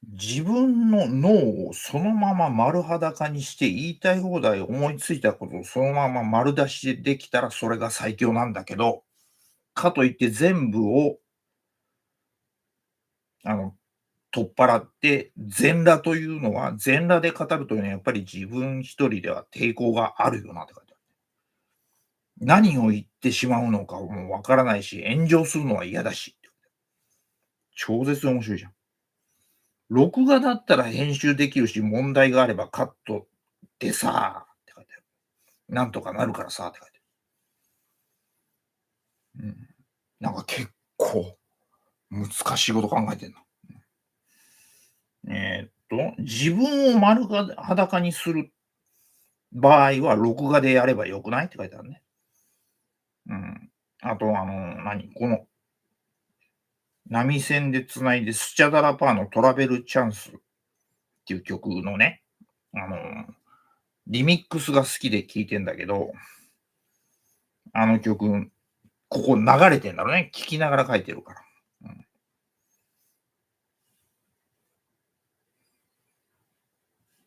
自分の脳をそのまま丸裸にして言いたい放題思いついたことをそのまま丸出しでできたらそれが最強なんだけど、かといって全部を、あの、取っ払って、全裸というのは、全裸で語るというのはやっぱり自分一人では抵抗があるよなって書いてある。何を言ってしまうのかもわからないし、炎上するのは嫌だし。超絶面白いじゃん。録画だったら編集できるし、問題があればカットでさって書いてある。なんとかなるからさって書いてある。うん。なんか結構難しいこと考えてんな。自分を丸が裸にする場合は録画でやればよくないって書いてあるね。うん。あとこの波線で繋いでスチャダラパーのトラベルチャンスっていう曲のね、あの、リミックスが好きで聴いてんだけど、あの曲、ここ流れてんだろうね。聴きながら書いてるから。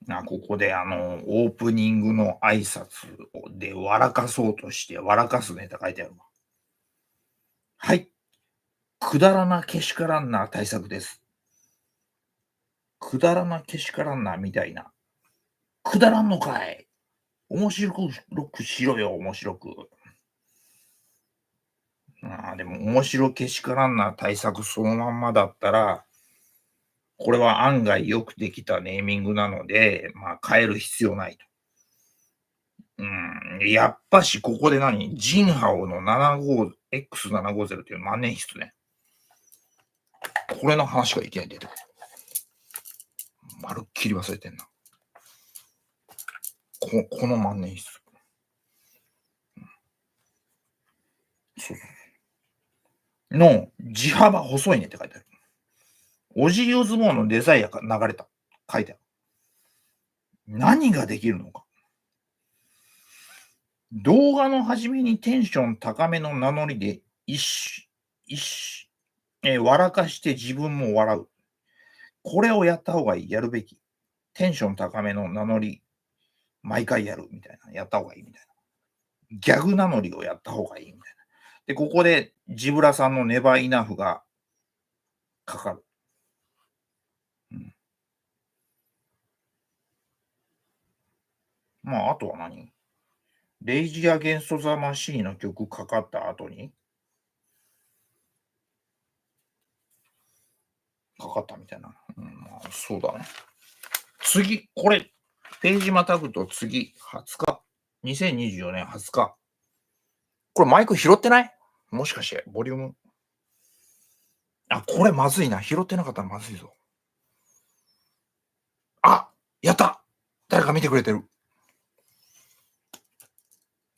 うん。ここでオープニングの挨拶で笑かそうとして笑かすネタ書いてあるわ。はい、くだらなけしからんな対策です。くだらなけしからんなみたいな。くだらんのかい。面白くしろよ、面白く。でも面白けしからんな対策そのまんまだったら、これは案外よくできたネーミングなので、変える必要ないと。やっぱしここでジンハオのX750っていう万年筆ね。これの話がいきなり出てくる。まるっきり忘れてんな。この万年筆。そうの地幅細いねって書いてある。おじりお相撲のデザインが流れた。書いてある。何ができるのか。動画の初めにテンション高めの名乗りで笑かして自分も笑う。これをやった方がいい。やるべき。テンション高めの名乗り、毎回やるみたいな。やった方がいいみたいな。ギャグ名乗りをやった方がいいみたいな。で、ここでジブラさんのネバーイナフがかかる。あとは何？レイジ・アゲンスト・ザ・マシーンの曲かかった後にかかったみたいな。そうだね。次、これ、ページまたぐと次、20日。2024年20日。これマイク拾ってない？もしかして、ボリューム。これまずいな。拾ってなかったらまずいぞ。やった！誰か見てくれてる。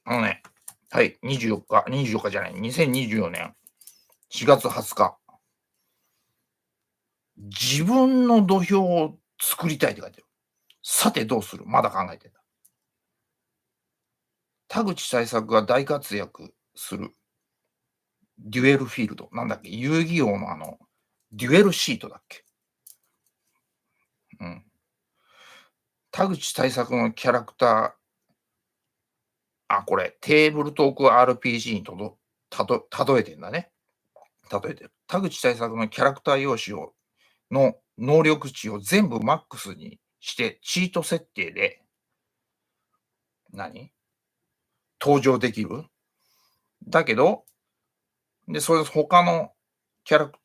はい、24日じゃない、2024年4月20日。自分の土俵を作りたいって書いてる。さてどうする？まだ考えてんだ。田口対策が大活躍するデュエルフィールド。なんだっけ？遊戯王のデュエルシートだっけ？田口対策のキャラクター、これ、テーブルトーク RPG に例えてんだね。例えてる。田口対策のキャラクター用紙の能力値を全部マックスにして、チート設定で、登場できる。だけど、それ他のキャラク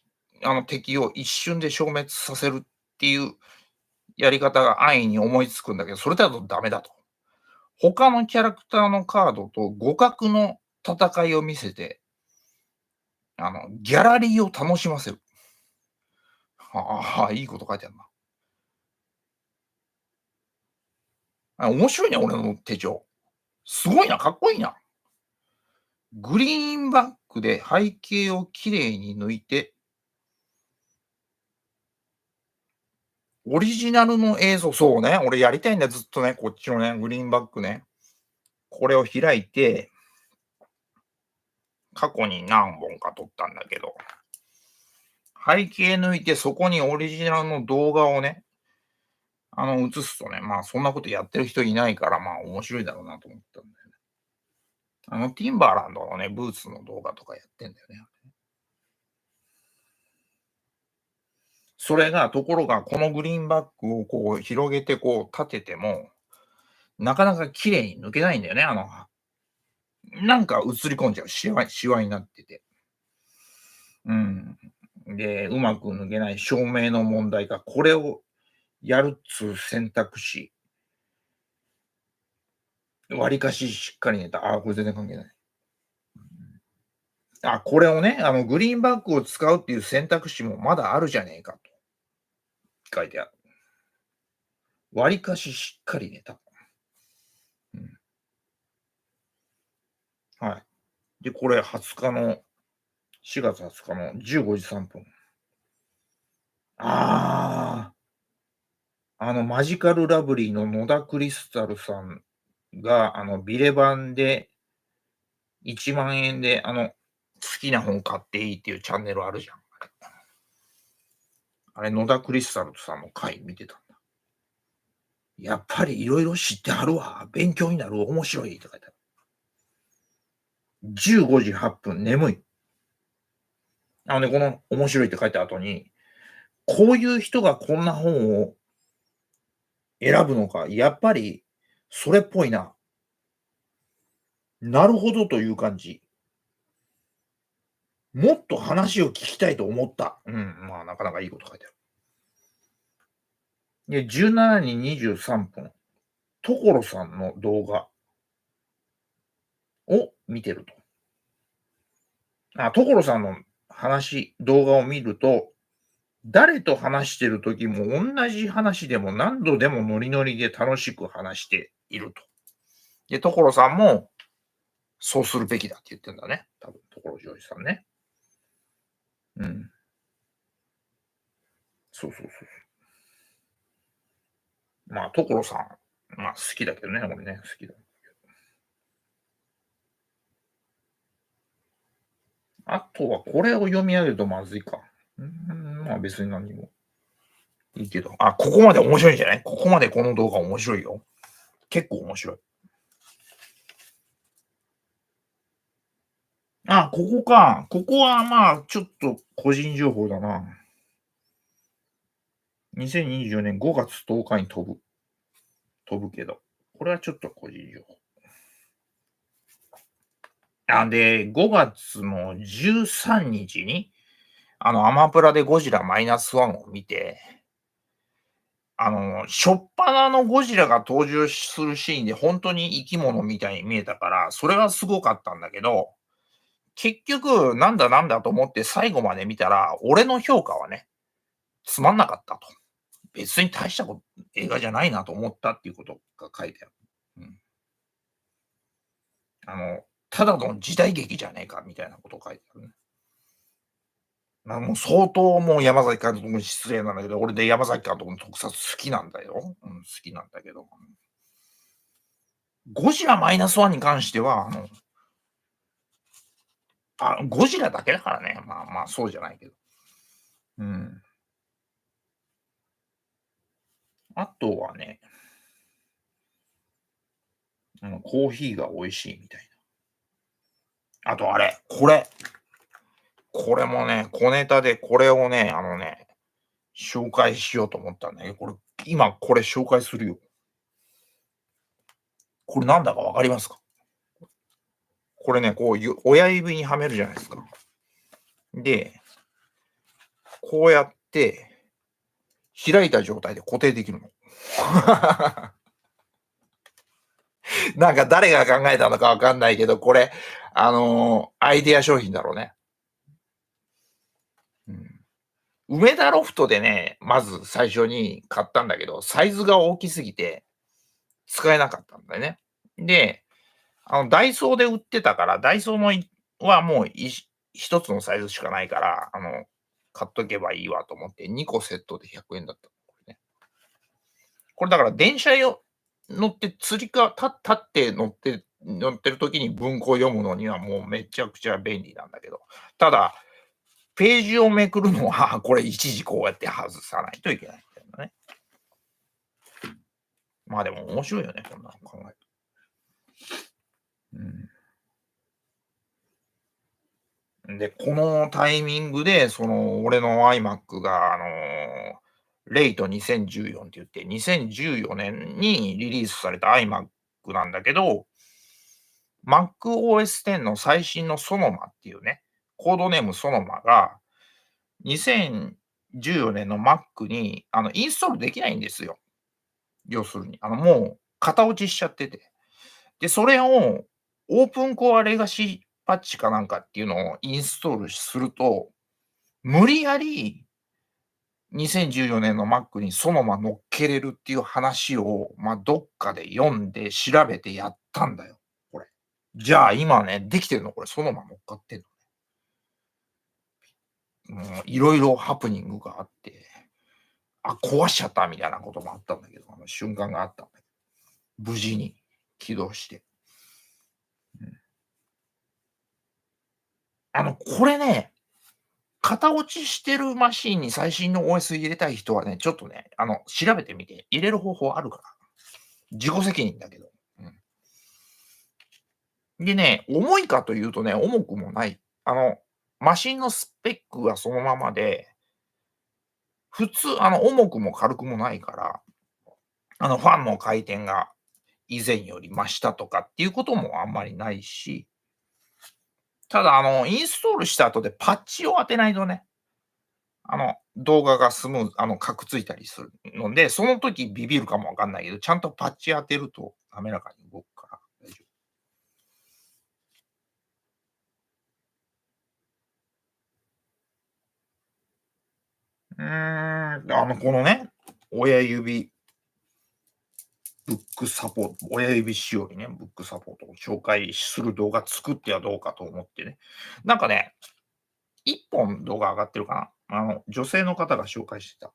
敵を一瞬で消滅させるっていうやり方が安易に思いつくんだけど、それだとダメだと。他のキャラクターのカードと互角の戦いを見せて、ギャラリーを楽しませる。いいこと書いてあるな。面白いね、俺の手帳。すごいな、かっこいいな。グリーンバックで背景をきれいに抜いて、オリジナルの映像、そうね、俺やりたいんだよ、ずっとね、こっちのね、グリーンバックね。これを開いて、過去に何本か撮ったんだけど、背景抜いてそこにオリジナルの動画をね、映すとね、そんなことやってる人いないから、面白いだろうなと思ったんだよね。ティンバーランドのね、ブーツの動画とかやってんだよね。それが、ところが、このグリーンバックをこう広げてこう立てても、なかなか綺麗に抜けないんだよね。なんか映り込んじゃう、シワになってて。で、うまく抜けない照明の問題か、これをやるっつう選択肢、わりかししっかり寝た。これ全然関係ない。これをね、グリーンバックを使うっていう選択肢もまだあるじゃねえかと書いてある。わりかししっかり寝た。はい。で、これ4月20日の15時3分。マジカルラブリーの野田クリスタルさんが、ビレ版で1万円で、好きな本買っていいっていうチャンネルあるじゃん。あれ、野田クリスタルさんの回見てたんだ。やっぱりいろいろ知ってはるわ。勉強になる。面白いって書いてある。15時8分、眠い。この面白いって書いた後に、こういう人がこんな本を選ぶのか、やっぱりそれっぽいな。なるほどという感じ。もっと話を聞きたいと思った。うん、まあ、なかなかいいこと書いてある。で、17時23分、所さんの動画を見てると。所さんの動画を見ると、誰と話してる時も同じ話でも何度でもノリノリで楽しく話していると。で、所さんもそうするべきだって言ってんだね。多分、所ジョージさんね。うん。そうそうそうそう。まあ、所さん、まあ、好きだけどね、俺ね、好きだ。あとはこれを読み上げるとまずいか。まあ、別に何もいいけど。ここまで面白いんじゃない？ここまでこの動画面白いよ。結構面白い。ここか。ここはまあ、ちょっと個人情報だな。2024年5月10日に飛ぶけど、これはちょっと個人情報。で、5月の13日に、アマプラでゴジラマイナスワンを見て、初っ端のゴジラが登場するシーンで本当に生き物みたいに見えたから、それはすごかったんだけど、結局、なんだなんだと思って最後まで見たら、俺の評価はね、つまんなかったと。別に大した映画じゃないなと思ったっていうことが書いてある。うん。ただの時代劇じゃねえかみたいなことを書いてあるね。もう相当もう山崎監督に失礼なんだけど、俺で山崎監督の特撮好きなんだよ。うん、好きなんだけど。ゴジラマイナスワンに関しては、ゴジラだけだからね。まあまあ、そうじゃないけど。うん。あとはね、コーヒーが美味しいみたいな。あとあれ、これもね、小ネタでこれをね、紹介しようと思ったんだけど、今これ紹介するよ。これなんだかわかりますか？これね、こういう親指にはめるじゃないですか。で、こうやって開いた状態で固定できるの。なんか誰が考えたのかわかんないけど、これ、アイデア商品だろうね。うん。梅田ロフトでね、まず最初に買ったんだけど、サイズが大きすぎて使えなかったんだよね。で、ダイソーで売ってたから、ダイソーはもう一つのサイズしかないから、買っとけばいいわと思って2個セットで100円だった。これね。これだから電車乗ってつりか立って乗ってる時に文庫を読むのにはもうめちゃくちゃ便利なんだけど、ただ、ページをめくるのは、これ一時こうやって外さないといけないみたいなね。まあでも面白いよね、こんなの考えると。うん。で、このタイミングで、俺の iMac が、レイト2014って言って、2014年にリリースされた iMac なんだけど、MacOS X の最新のソノマっていうね、コードネームソノマが、2014年の Mac に、インストールできないんですよ。要するに。もう、型落ちしちゃってて。で、それを、オープンコアレガシーパッチかなんかっていうのをインストールすると、無理やり2014年の Mac にそのまま乗っけれるっていう話を、どっかで読んで調べてやったんだよ、これ。じゃあ今ね、できてるの、これそのまま乗っかってんの。もういろいろハプニングがあって、壊しちゃったみたいなこともあったんだけど、瞬間があったんだけど、無事に起動して。うん。これね、型落ちしてるマシンに最新の OS 入れたい人はね、ちょっとね、調べてみて、入れる方法あるから。自己責任だけど。うん。でね、重いかというとね、重くもない。マシンのスペックはそのままで、普通、重くも軽くもないから、ファンの回転が以前より増したとかっていうこともあんまりないし、ただ、インストールした後でパッチを当てないとね、動画がスムーズカクついたりするので、その時ビビるかもわかんないけど、ちゃんとパッチ当てると滑らかに動くから大丈夫。このね、親指ブックサポート、親指しおりね、ブックサポートを紹介する動画作ってはどうかと思ってね。なんかね、1本動画上がってるかな。女性の方が紹介してた。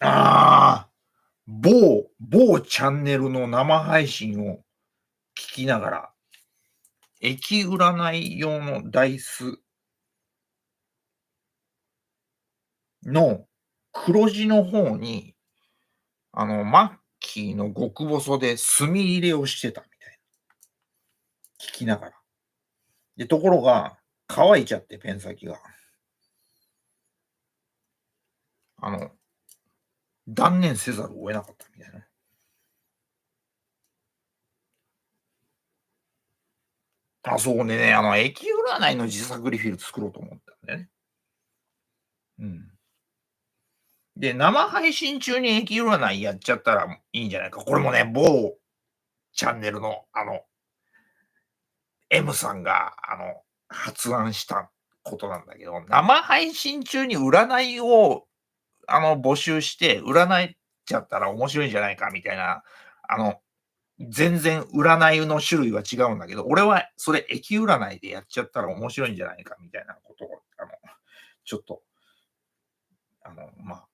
ああ、某チャンネルの生配信を聞きながら、駅占い用のダイスの黒字の方に、マッキーの極細で墨入れをしてたみたいな、聞きながら。で、ところが、乾いちゃってペン先が。あの、断念せざるを得なかったみたいな。そうね、駅占いの自作リフィル作ろうと思ったんだよね。うん。で、生配信中に駅占いやっちゃったらいいんじゃないか。これもね、某チャンネルの、M さんが、発案したことなんだけど、生配信中に占いを、募集して、占っちゃったら面白いんじゃないかみたいな、あの、全然占いの種類は違うんだけど、俺はそれ駅占いでやっちゃったら面白いんじゃないかみたいなことを、ちょっと、まあ、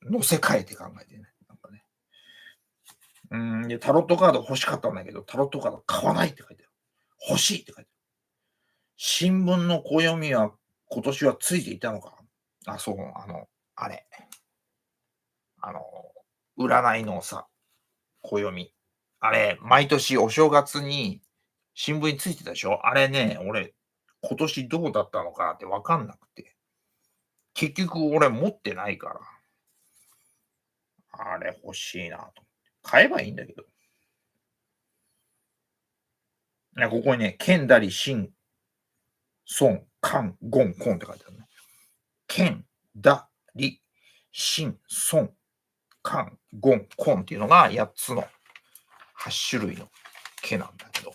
乗せ替えて考えてね、なんかね。で、タロットカード欲しかったんだけど、タロットカード買わないって書いてある。欲しいって書いてある。新聞の暦は今年はついていたのか。そう、あれ、あの、占いのさ、暦。あれ、毎年お正月に新聞についてたでしょ。あれね、俺、今年どうだったのかってわかんなくて。結局俺持ってないから、あれ欲しいなと。買えばいいんだけど。ここにね、ケンダリシン、ソン、カン、ゴン、コンって書いてあるね。ケン、ダ、リ、シン、ソン、カン、ゴン、コンっていうのが8つの8種類の毛なんだけど、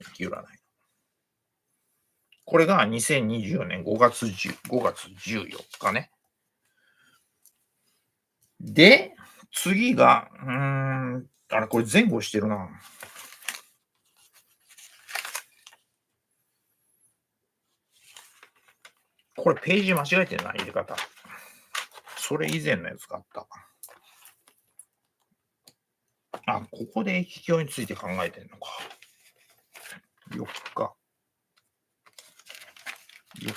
雪占い。これが2024年5月14日ね。で、次が、あれ、これ前後してるな。これページ間違えてるな、入れ方。それ以前のやつがあった。ここで液境について考えてんのか。4日。4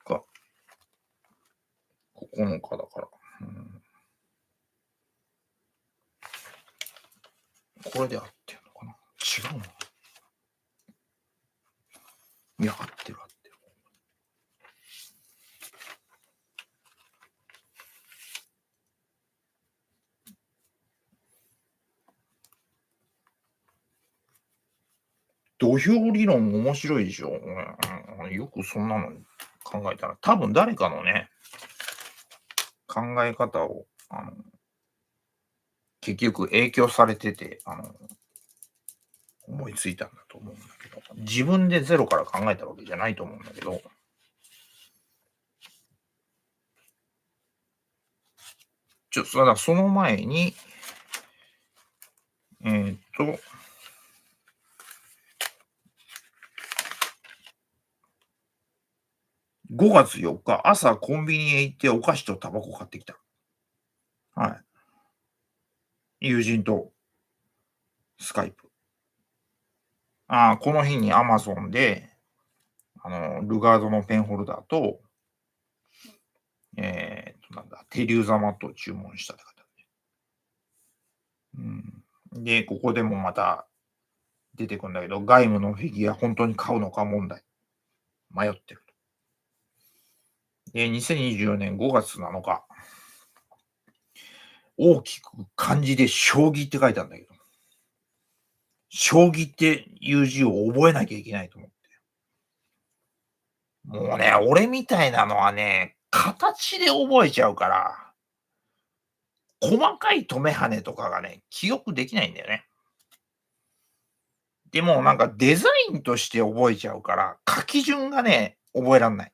日。9日だから。これで合ってるのかな。違うな。いや、合ってる合ってる。土俵理論面白いでしょ。よくそんなの考えたら、多分誰かのね、考え方を、結局影響されてて、思いついたんだと思うんだけど、自分でゼロから考えたわけじゃないと思うんだけど、その前に、えーっと、5月4日、朝コンビニへ行ってお菓子とタバコ買ってきた。はい。友人とスカイプ。この日にアマゾンで、ルガードのペンホルダーと、テリューザマットを注文したって方ね。うん。で、ここでもまた、出てくるんだけど、外務のフィギュア本当に買うのか問題。迷ってる。で、2024年5月7日、大きく漢字で将棋って書いてあるんだけど、将棋っていう字を覚えなきゃいけないと思って。もうね、俺みたいなのはね、形で覚えちゃうから、細かい止め跳ねとかがね、記憶できないんだよね。でもなんかデザインとして覚えちゃうから、書き順がね、覚えらんない。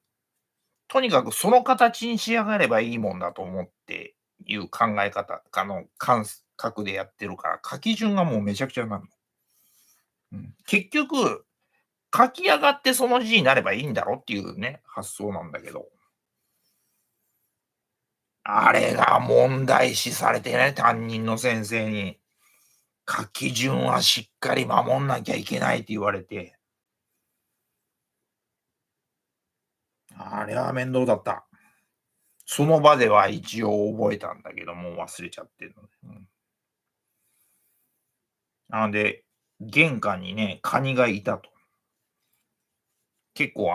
とにかくその形に仕上がればいいもんだと思っていう考え方感覚でやってるから、書き順がもうめちゃくちゃになるの。うん。結局、書き上がってその字になればいいんだろっていうね、発想なんだけど、あれが問題視されてね、担任の先生に。書き順はしっかり守んなきゃいけないって言われて、あれは面倒だった。その場では一応覚えたんだけど、もう忘れちゃってるのね。うん。なので、玄関にね、カニがいたと。結構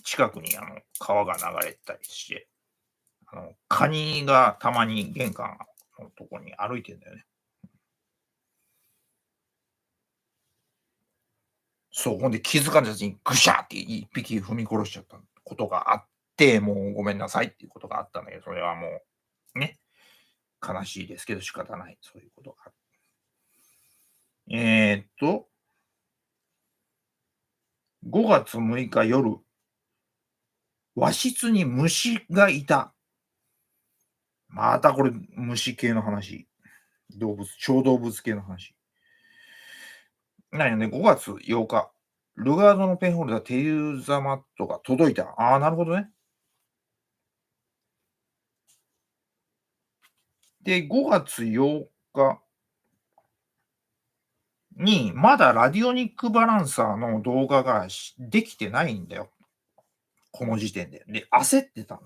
近くに川が流れてたりして、カニがたまに玄関のとこに歩いてんだよね。そう、ほんで気づかずにぐしゃって一匹踏み殺しちゃったことがあって、もうごめんなさいっていうことがあったんだけど、それはもう、ね、悲しいですけど仕方ない、そういうことがある。えーっと、5月6日夜、和室に虫がいた。またこれ虫系の話。小動物系の話。なんやね、5月8日、ルガードのペンホルダー、テリューザマットが届いた。ああ、なるほどね。で、5月8日に、まだラディオニックバランサーの動画ができてないんだよ。この時点で。で、焦ってたんだ。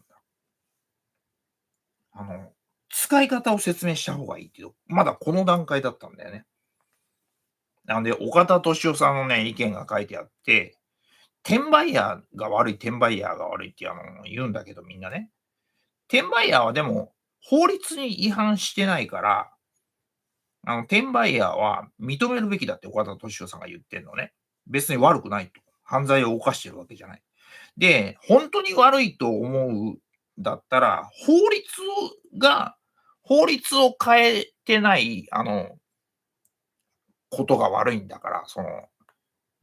あの、使い方を説明した方がいいけど、まだこの段階だったんだよね。なんで、岡田敏夫さんのね、意見が書いてあって、転売ヤーが悪いって言うんだけど、みんなね。転売ヤーはでも、法律に違反してないから、転売ヤーは認めるべきだって岡田敏夫さんが言ってんのね。別に悪くないと。犯罪を犯してるわけじゃない。で、本当に悪いと思うだったら、が法律を変えてない、ことが悪いんだから、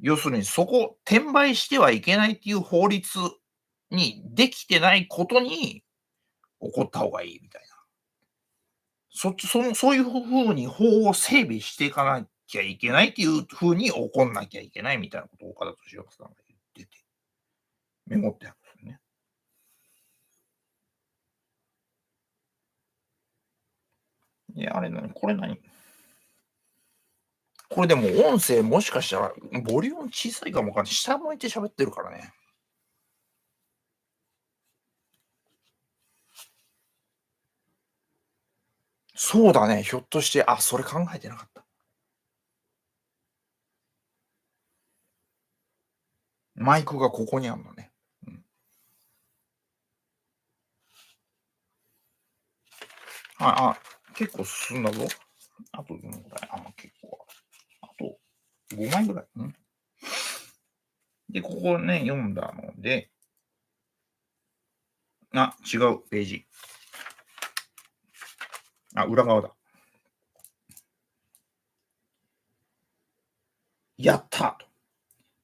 要するに転売してはいけないっていう法律にできてないことに怒った方がいいみたいな。そういう風に法を整備していかなきゃいけないっていう風に怒んなきゃいけないみたいなことを岡田敏夫さんが言ってて、メモってあるんですよね。あれこれ何これでも音声もしかしたらボリューム小さいかもわかんない。下向いて喋ってるからね。そうだね、ひょっとして、それ考えてなかった。マイクがここにあるのね。うん。結構進んだぞ。あとどのぐらい？結構あと5枚ぐらい。で、ここね、読んだので、違うページ。裏側だ。やったと。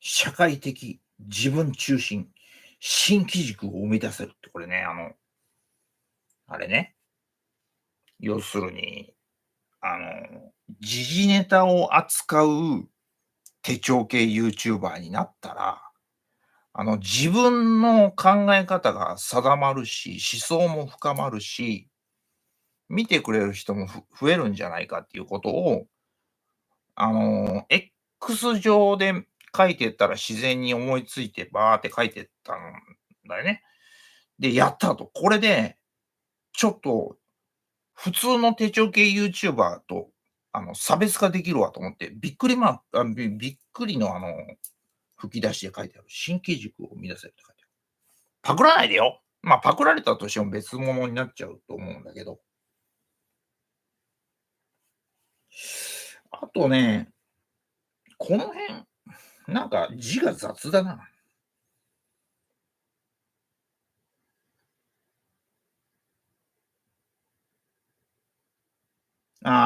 社会的、自分中心、新機軸を生み出せるって、これね、あれね、要するに、時事ネタを扱う手帳系ユーチューバーになったら、自分の考え方が定まるし、思想も深まるし、見てくれる人も増えるんじゃないかっていうことを、X 上で書いてったら自然に思いついてバーって書いてったんだよね。で、やったと。これで、ちょっと普通の手帳系ユーチューバーと、差別化できるわと思って、びっくりマークびっくりの吹き出しで書いてある。神経軸を生み出せって書いてある。パクらないでよ。まあ、パクられたとしても別物になっちゃうと思うんだけど。あとね、この辺、なんか字が雑だな。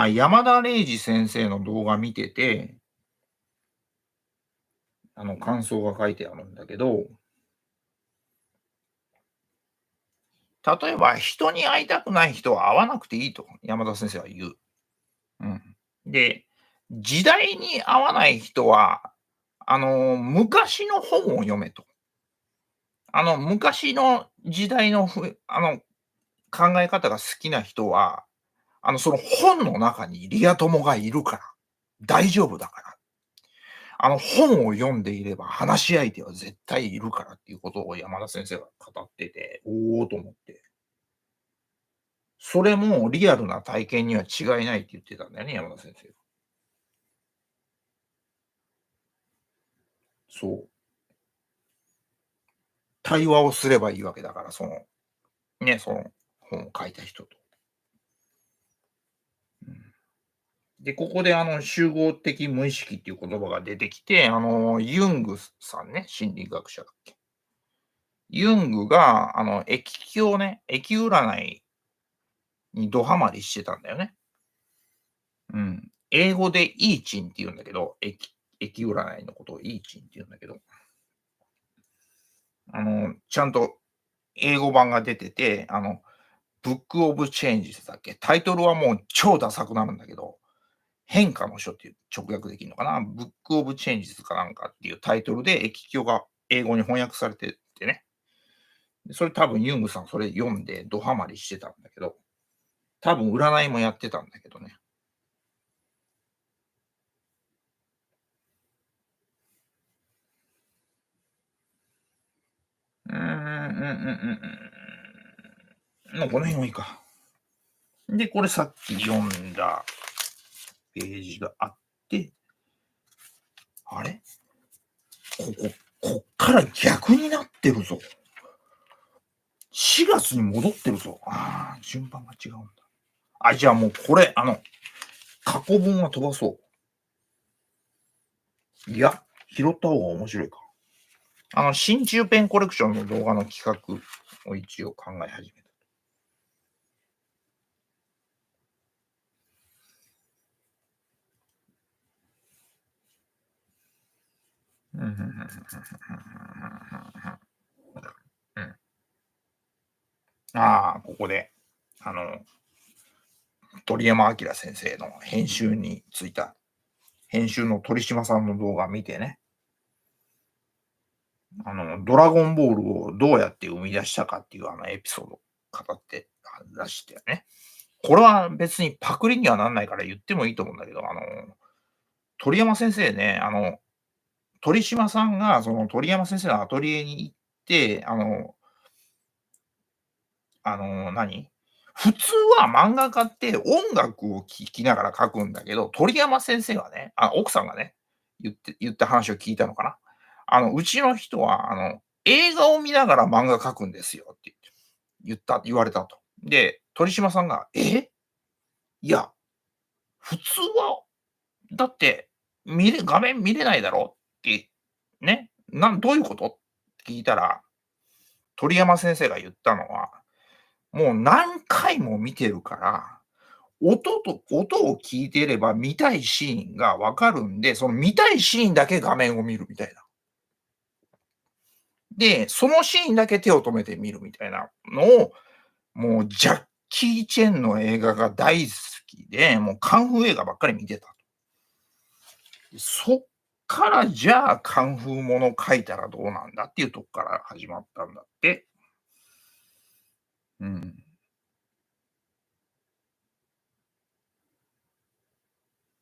山田礼二先生の動画見てて、感想が書いてあるんだけど、例えば人に会いたくない人は会わなくていいと山田先生は言う。うん。で、時代に合わない人は、昔の本を読めと。昔の時代の考え方が好きな人は、その本の中にリア友がいるから、大丈夫だから。本を読んでいれば話し相手は絶対いるからっていうことを山田先生が語ってて、おおと思って。それもリアルな体験には違いないって言ってたんだよね、山田先生が。そう。対話をすればいいわけだから、その本を書いた人と。うん。で、ここで集合的無意識っていう言葉が出てきて、ユングさんね、心理学者だっけ。ユングが、駅占いにドハマりしてたんだよね。うん。英語でイーチンって言うんだけど、駅占いのことをイーチンって言うんだけど、ちゃんと英語版が出てて、ブックオブチェンジスだっけ。タイトルはもう超ダサくなるんだけど、変化の書っていう直訳できるのかな。ブックオブチェンジスかなんかっていうタイトルで駅経が英語に翻訳されててね。それ多分ユングさんそれ読んでドハマりしてたんだけど、多分占いもやってたんだけどね。うーん、うんうんうんうん。もうこの辺もいいか。で、これさっき読んだページがあって、あれこっから逆になってるぞ。4月に戻ってるぞ。順番が違うんだ。じゃあもうこれ、過去文は飛ばそう。いや、拾った方が面白いか。新中ペンコレクションの動画の企画を一応考え始めた。うん、ふんふんふんふんふんふんふんふんうん。ここで、あの、鳥山明先生の編集についた、編集の鳥島さんの動画見てね、ドラゴンボールをどうやって生み出したかっていうエピソードを語ってらしてね。これは別にパクリにはなんないから言ってもいいと思うんだけど、鳥山先生ね、鳥島さんがその鳥山先生のアトリエに行って、普通は漫画家って音楽を聴きながら描くんだけど、鳥山先生はね、奥さんがね、言った話を聞いたのかな。うちの人は、映画を見ながら漫画描くんですよって言われたと。で、鳥島さんが、いや、普通は、だって、画面見れないだろって、ね、どういうこと？って聞いたら、鳥山先生が言ったのは、もう何回も見てるから、音を聞いていれば見たいシーンが分かるんで、その見たいシーンだけ画面を見るみたいな。で、そのシーンだけ手を止めて見るみたいなのを、もうジャッキー・チェンの映画が大好きで、もうカンフー映画ばっかり見てた。そっからじゃあカンフーもの書いたらどうなんだっていうとこから始まったんだって。うん。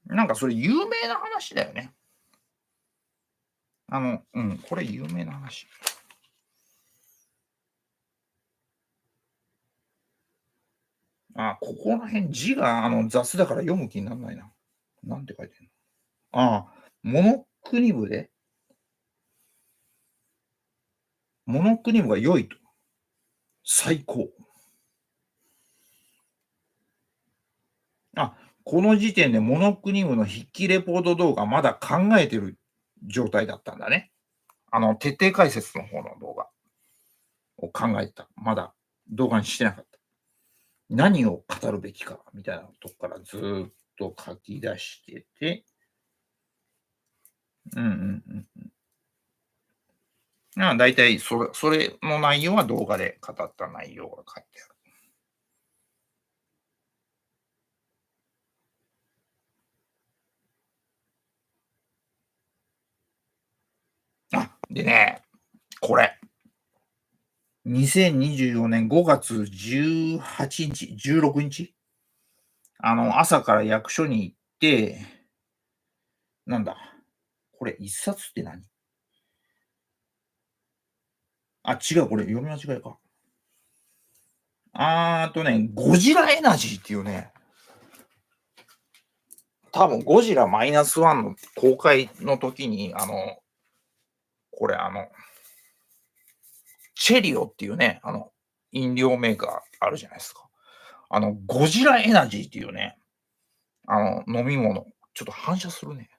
なんかそれ有名な話だよね。これ有名な話。ここら辺字が雑だから読む気になんないな。なんて書いてんの？ああ、モノクリムで、モノクリムが良いと。最高。あ、この時点でモノクリムの筆記レポート動画まだ考えてる状態だったんだね。徹底解説の方の動画を考えてた。まだ動画にしてなかった。何を語るべきかみたいなとこからずっと書き出してて、うんうんうんうん。だいたいそれの内容は動画で語った内容が書いてある。でね、これ、2024年5月18日、16日、朝から役所に行って、なんだ、これ一冊って何？あ、違う、これ読み間違いか。ゴジラエナジーっていうね、多分ゴジラマイナスワンの公開の時に、これチェリオっていうね、飲料メーカーあるじゃないですか。ゴジラエナジーっていうね、飲み物、ちょっと反射するね。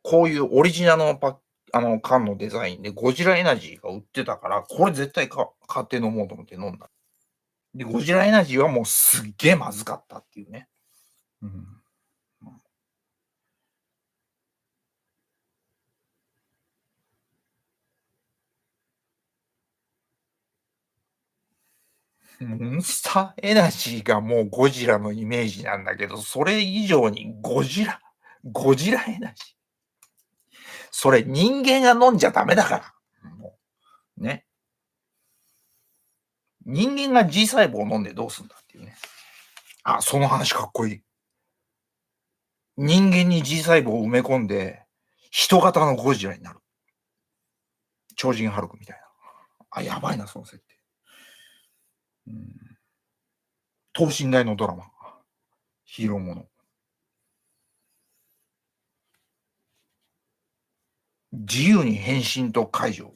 こういうオリジナルの缶のデザインでゴジラエナジーが売ってたから、これ絶対買って飲もうと思って飲んだ。で、ゴジラエナジーはもうすっげえまずかったっていうね。うん。モンスターエナジーがもうゴジラのイメージなんだけど、それ以上にゴジラエナジー。それ人間が飲んじゃダメだから。もう、ね。人間が G 細胞を飲んでどうすんだっていうね。あ、その話かっこいい。人間に G 細胞を埋め込んで、人型のゴジラになる。超人ハルクみたいな。あ、やばいな、その設定。うん。等身大のドラマ。ヒーローもの。自由に変身と解除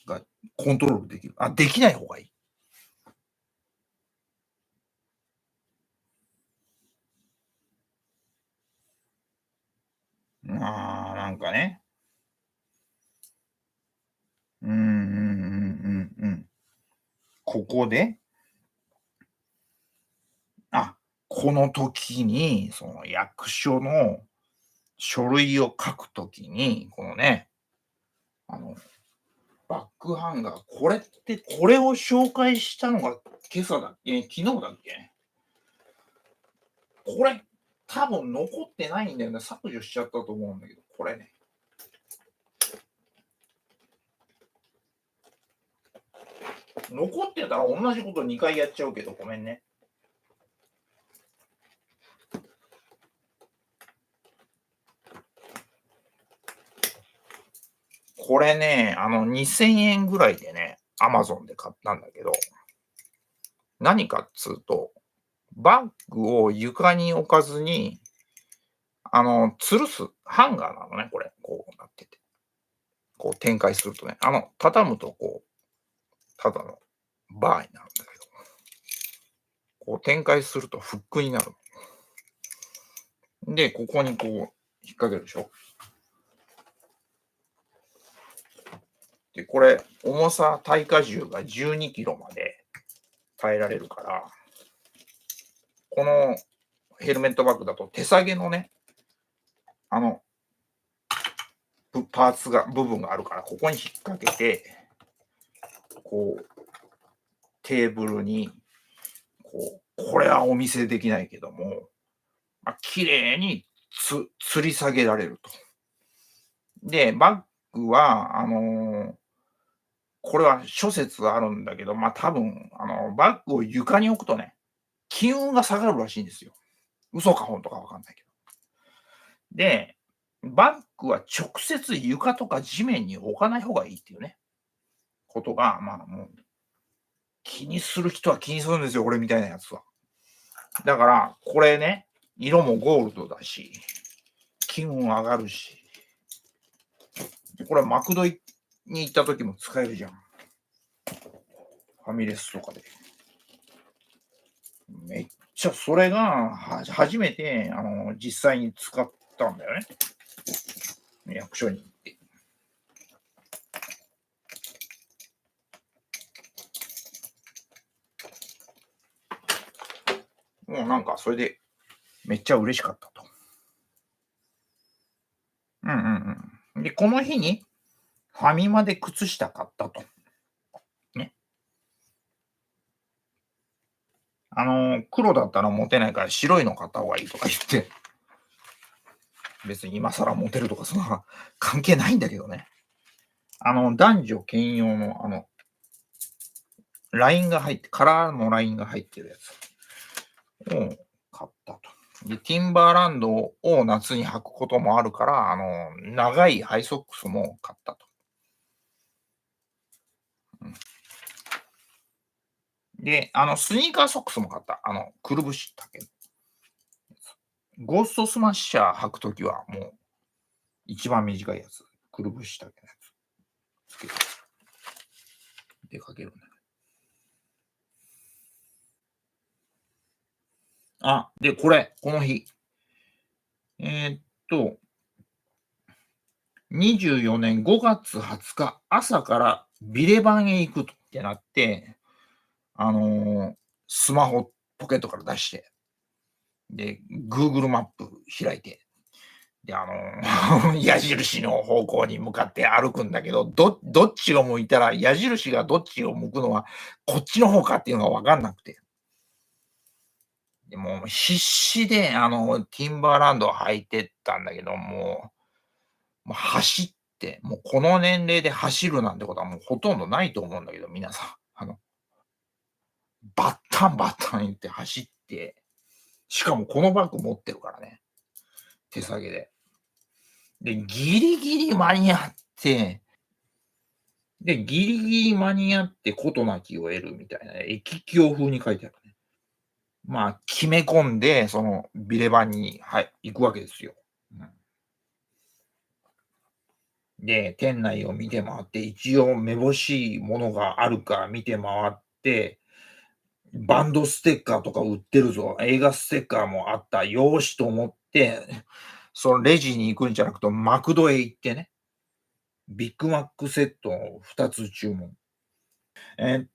がコントロールできる。あ、できない方がいい。なんかね。うんうんうんうんうん。ここで、あ、この時に、その役所の書類を書くときに、このね、あの、バックハンガー、これを紹介したのが今朝だっけ？昨日だっけ？これ、多分残ってないんだよね。削除しちゃったと思うんだけど、これね。残ってたら同じこと2回やっちゃうけど、ごめんね。これね、2000円ぐらいでね、Amazon で買ったんだけど、何かっつうと、バッグを床に置かずに、吊るすハンガーなのね、これ。こうなってて。こう展開するとね、畳むとこう、ただのバーになるんだけど、こう展開するとフックになる。で、ここにこう引っ掛けるでしょ。で、これ、重さ、耐荷重が12キロまで耐えられるから、このヘルメットバッグだと手提げのね、あの、部分があるから、ここに引っ掛けて、こう、テーブルに、これはお見せできないけども、綺麗に吊り下げられると。で、バッグは、これは諸説あるんだけど、多分、バッグを床に置くとね、気運が下がるらしいんですよ。嘘か本当かわかんないけど。で、バッグは直接床とか地面に置かない方がいいっていうね、ことが、もう、気にする人は気にするんですよ、俺みたいなやつは。だから、これね、色もゴールドだし、気分上がるし。で、これマクドに行った時も使えるじゃん。ファミレスとかで。めっちゃそれが、初めて、実際に使ったんだよね。役所に行って。もうなんかそれで、めっちゃ嬉しかったと。うんうんうん。で、この日に、ファミマで靴下買ったと。ね。黒だったらモテないから白いの買った方がいいとか言って、別に今更モテるとかそんな関係ないんだけどね。男女兼用のラインが入って、カラーのラインが入ってるやつを買ったと。で、ティンバーランドを夏に履くこともあるから、長いハイソックスも買ったと。うん、で、スニーカーソックスも買った。くるぶし丈の。ゴーストスマッシャー履くときはもう一番短いやつ。くるぶし丈のやつ。つけて出かけるね。あ、で、この日。えーっと、24年5月20日、朝からビレバンへ行くとってなって、あの、スマホポケットから出して、で、Google マップ開いて、で、矢印の方向に向かって歩くんだけど、どっちを向いたら、矢印がどっちを向くのは、こっちの方かっていうのが分かんなくて。で、もう必死で、ティンバーランドを履いてったんだけど、もう走って、もうこの年齢で走るなんてことはもうほとんどないと思うんだけど、皆さん。バッタンバッタン言って走って、しかもこのバッグ持ってるからね、手提げで。で、ギリギリ間に合って、で、ギリギリ間に合って事なきを得るみたいなね、易経風に書いてあるね。まあ、決め込んで、そのビレバンに、行くわけですよ。うん。で、店内を見て回って、一応めぼしいものがあるか見て回って、バンドステッカーとか売ってるぞ、映画ステッカーもあった、よーしと思って、そのレジに行くんじゃなくて、マクドへ行ってね、ビッグマックセットを2つ注文。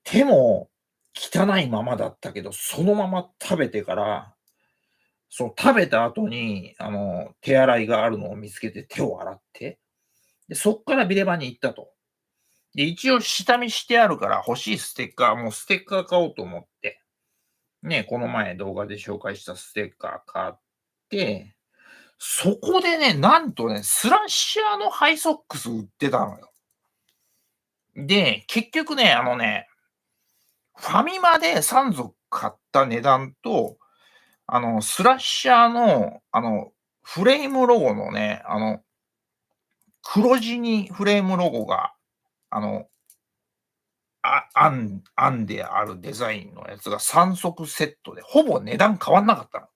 手も汚いままだったけど、そのまま食べてから、その食べた後に、手洗いがあるのを見つけて手を洗って、で、そっからビレバンに行ったと。で、一応下見してあるから欲しいステッカー、もうステッカー買おうと思って、ね、この前動画で紹介したステッカー買って、そこでね、なんとね、スラッシャーのハイソックス売ってたのよ。で、結局ね、ファミマで3足買った値段と、スラッシャーの、フレームロゴのね、黒地にフレームロゴが、あの、編んであるデザインのやつが3足セットで、ほぼ値段変わんなかったの。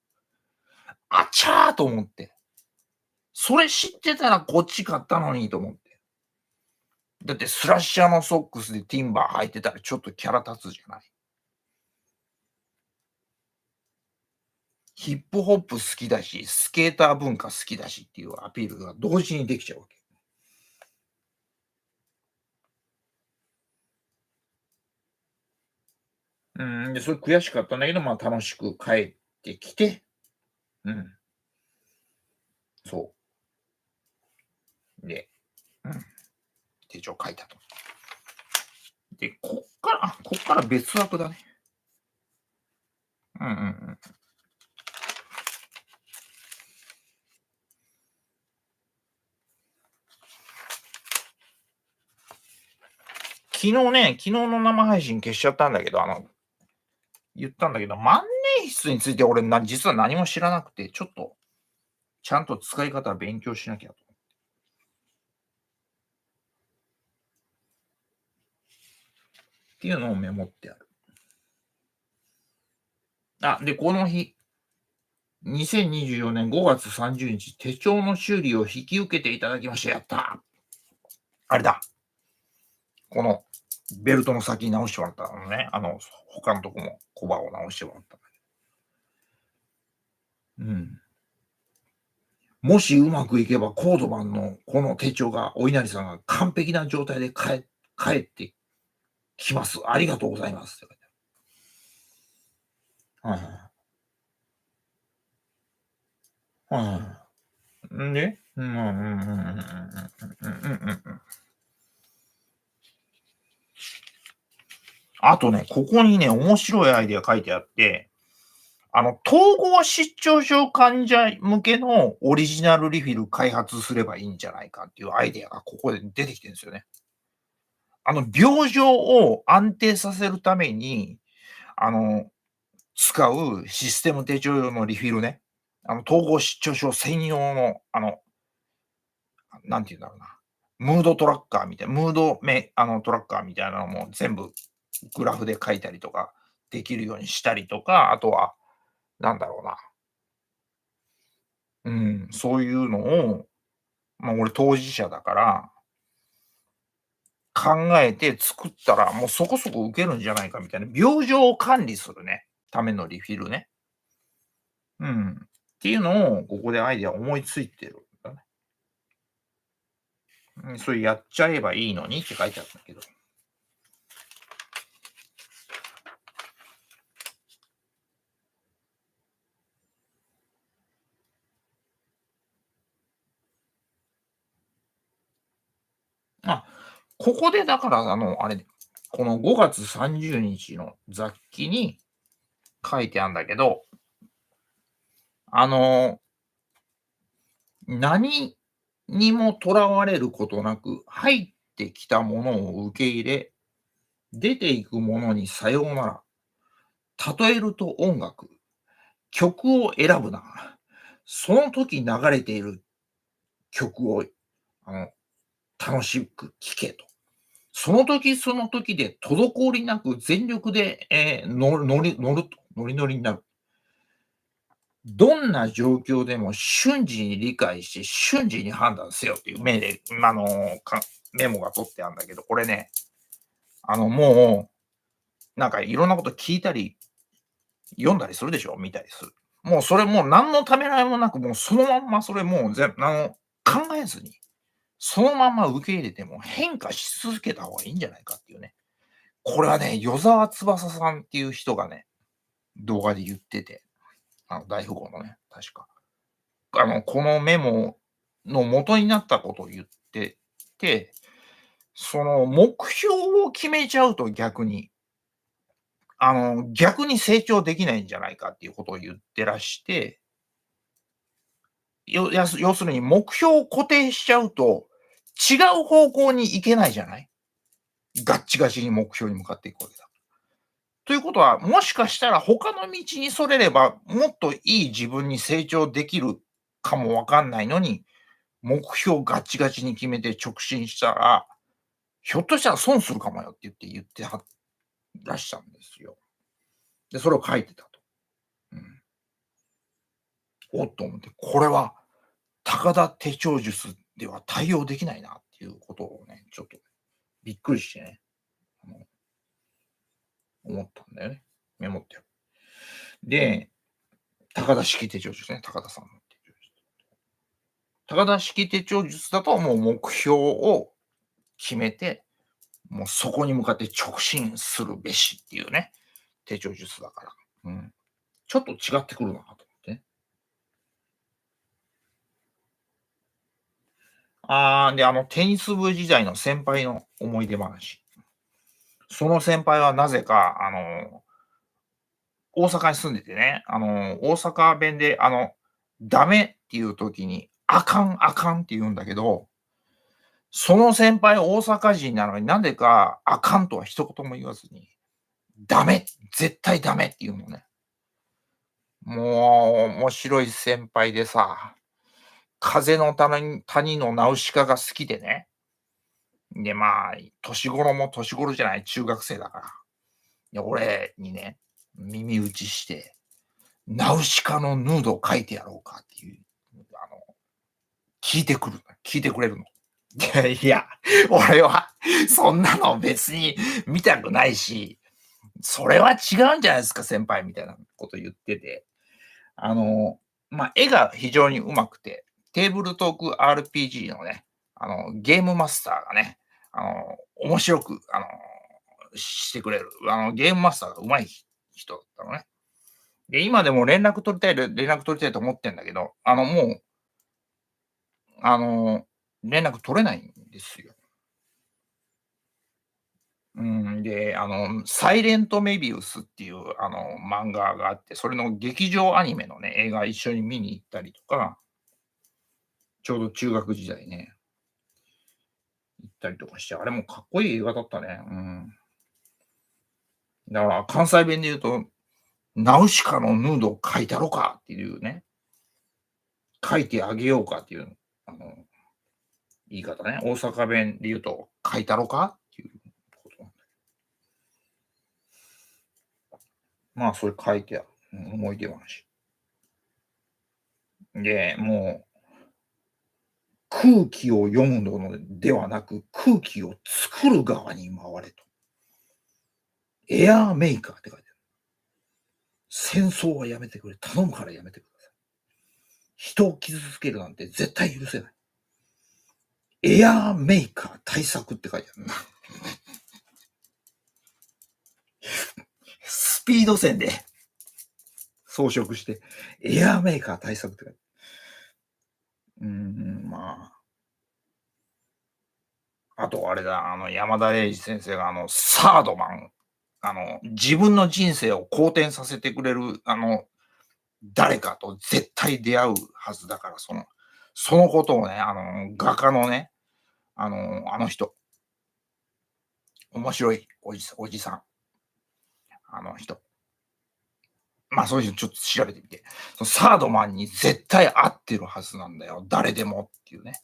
あちゃーと思って。それ知ってたらこっち買ったのにと思って。だってスラッシャーのソックスでティンバー履いてたらちょっとキャラ立つじゃない。ヒップホップ好きだし、スケーター文化好きだしっていうアピールが同時にできちゃうわけ。で、それ悔しかったんだけど、まあ、楽しく帰ってきて、うん、そう。で、うん、手帳書いたと。で、こっから別枠だね。うんうんうん。昨日の生配信消しちゃったんだけど、言ったんだけど、万年筆について俺実は何も知らなくて、ちょっと、ちゃんと使い方勉強しなきゃと。っていうのをメモってある。あ、で、この日、2024年5月30日、手帳の修理を引き受けていただきました。やった。あれだ。このベルトの先に直してもらったのね。他のとこもコバを直してもらった。うん。もしうまくいけば、コードマンのこの手帳が、お稲荷さんが完璧な状態で帰ってきます。ありがとうございますって書いてある。はいはい。はいはい。んで、うんうんうんうんうんうんうんうんうんうん。あとね、ここにね、面白いアイデア書いてあって、統合失調症患者向けのオリジナルリフィル開発すればいいんじゃないかっていうアイデアがここで出てきてるんですよね。病状を安定させるために、あの、使うシステム手帳用のリフィルね。統合失調症専用の、なんて言うんだろうな、ムードトラッカーみたいな、ムードめあの、トラッカーみたいなのも全部グラフで書いたりとかできるようにしたりとか、あとは、なんだろうな、うん、そういうのを、俺当事者だから、考えて作ったら、もうそこそこ受けるんじゃないかみたいな、病状を管理するね、ためのリフィルね。うん。っていうのを、ここでアイデア思いついてるんだね。うん、それやっちゃえばいいのにって書いてあったけど。あ、ここでだから、あれ、この5月30日の雑記に書いてあんだけど、あの、何にもとらわれることなく、入ってきたものを受け入れ、出ていくものにさようなら。例えると音楽、曲を選ぶな。その時流れている曲を、あの、楽しく聴けと。その時その時で滞りなく全力で、ノリノリになる。どんな状況でも瞬時に理解して瞬時に判断せよっていうメモが取ってあるんだけど、これね、もう、なんかいろんなこと聞いたり、読んだりするでしょ、見たりする。もうそれもう何のためらいもなく、もうそのまんまそれもう考えずに、そのまんま受け入れても変化し続けた方がいいんじゃないかっていうね。これはね、与沢翼さんっていう人がね、動画で言ってて、大富豪のね、確か。このメモの元になったことを言ってて、その目標を決めちゃうと逆に成長できないんじゃないかっていうことを言ってらして、要するに目標を固定しちゃうと、違う方向に行けないじゃない。ガッチガチに目標に向かっていくわけだ。ということは、もしかしたら他の道にそれれば、もっといい自分に成長できるかもわかんないのに、目標ガチガチに決めて直進したら、ひょっとしたら損するかもよって言ってはらしたんですよ。で、それを書いてたと。うん。おっと思って、これは高田手帳術では対応できないなっていうことをね、ちょっとびっくりしてね、あの、思ったんだよね。メモってる。で、高田式手帳術ね、高田さんの手帳術。高田式手帳術だともう目標を決めて、もうそこに向かって直進するべしっていうね、手帳術だから。うん。ちょっと違ってくるなと思ってね。で、テニス部時代の先輩の思い出話。その先輩はなぜか、大阪に住んでてね、大阪弁で、ダメっていう時に、あかん、あかんって言うんだけど、その先輩大阪人なのになんでか、あかんとは一言も言わずに、ダメ、絶対ダメって言うのね。もう面白い先輩でさ、風の谷のナウシカが好きでね。で、年頃も年頃じゃない、中学生だから。で、俺にね、耳打ちして、ナウシカのヌードを描いてやろうかっていう、あの、聞いてくれるの。いや、俺はそんなの別に見たくないし、それは違うんじゃないですか、先輩みたいなこと言ってて。あの、絵が非常に上手くて、テーブルトーク RPG のね、ゲームマスターがね、面白く、してくれる、ゲームマスターが上手い人だったのね。で、今でも連絡取りたいと思ってんだけど、もう、あの、連絡取れないんですよ。うん、で、サイレントメビウスっていう、漫画があって、それの劇場アニメのね、映画一緒に見に行ったりとか、ちょうど中学時代ね、行ったりとかして、あれもかっこいい映画だったね。うん。だから関西弁で言うと、ナウシカのヌードを描いたろかっていうね、描いてあげようかっていう、あの、言い方ね。大阪弁で言うと、描いたろかっていうことなんだ。それ書いてある。思い出話。で、もう空気を読むのではなく、空気を作る側に回れと。エアーメーカーって書いてある。戦争はやめてくれ。頼むからやめてください。人を傷つけるなんて絶対許せない。エアーメーカー対策って書いてあるな。スピード線で装飾して、エアーメーカー対策って書いてある。あとあれだ、山田礼二先生がサードマン、自分の人生を好転させてくれる、誰かと絶対出会うはずだから、そのことをね、画家のね、あの人、面白いおじさん、あの人。そういうのちょっと調べてみて。そのサードマンに絶対合ってるはずなんだよ、誰でもっていうね。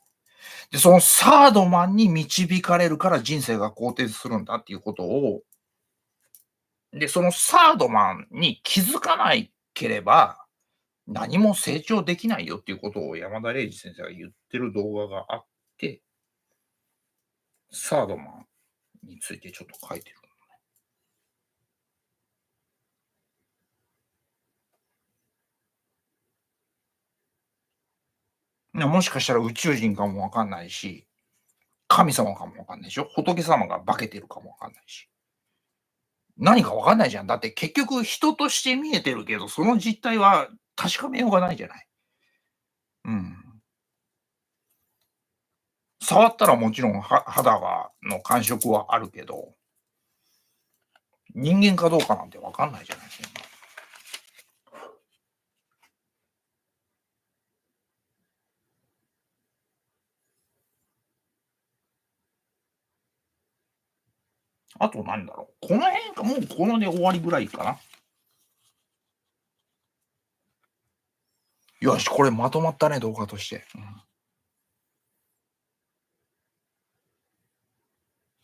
で、そのサードマンに導かれるから人生が好転するんだっていうことを、で、そのサードマンに気づかないければ、何も成長できないよっていうことを山田礼二先生が言ってる動画があって、サードマンについてちょっと書いてる。もしかしたら宇宙人かもわかんないし、神様かもわかんないでしょ。仏様が化けてるかもわかんないし。何かわかんないじゃん。だって結局人として見えてるけど、その実態は確かめようがないじゃない。うん。触ったらもちろん肌の感触はあるけど、人間かどうかなんてわかんないじゃないですか。あと何だろう。この辺か、もうこので終わりぐらいかな。よし、これまとまったね、動画として。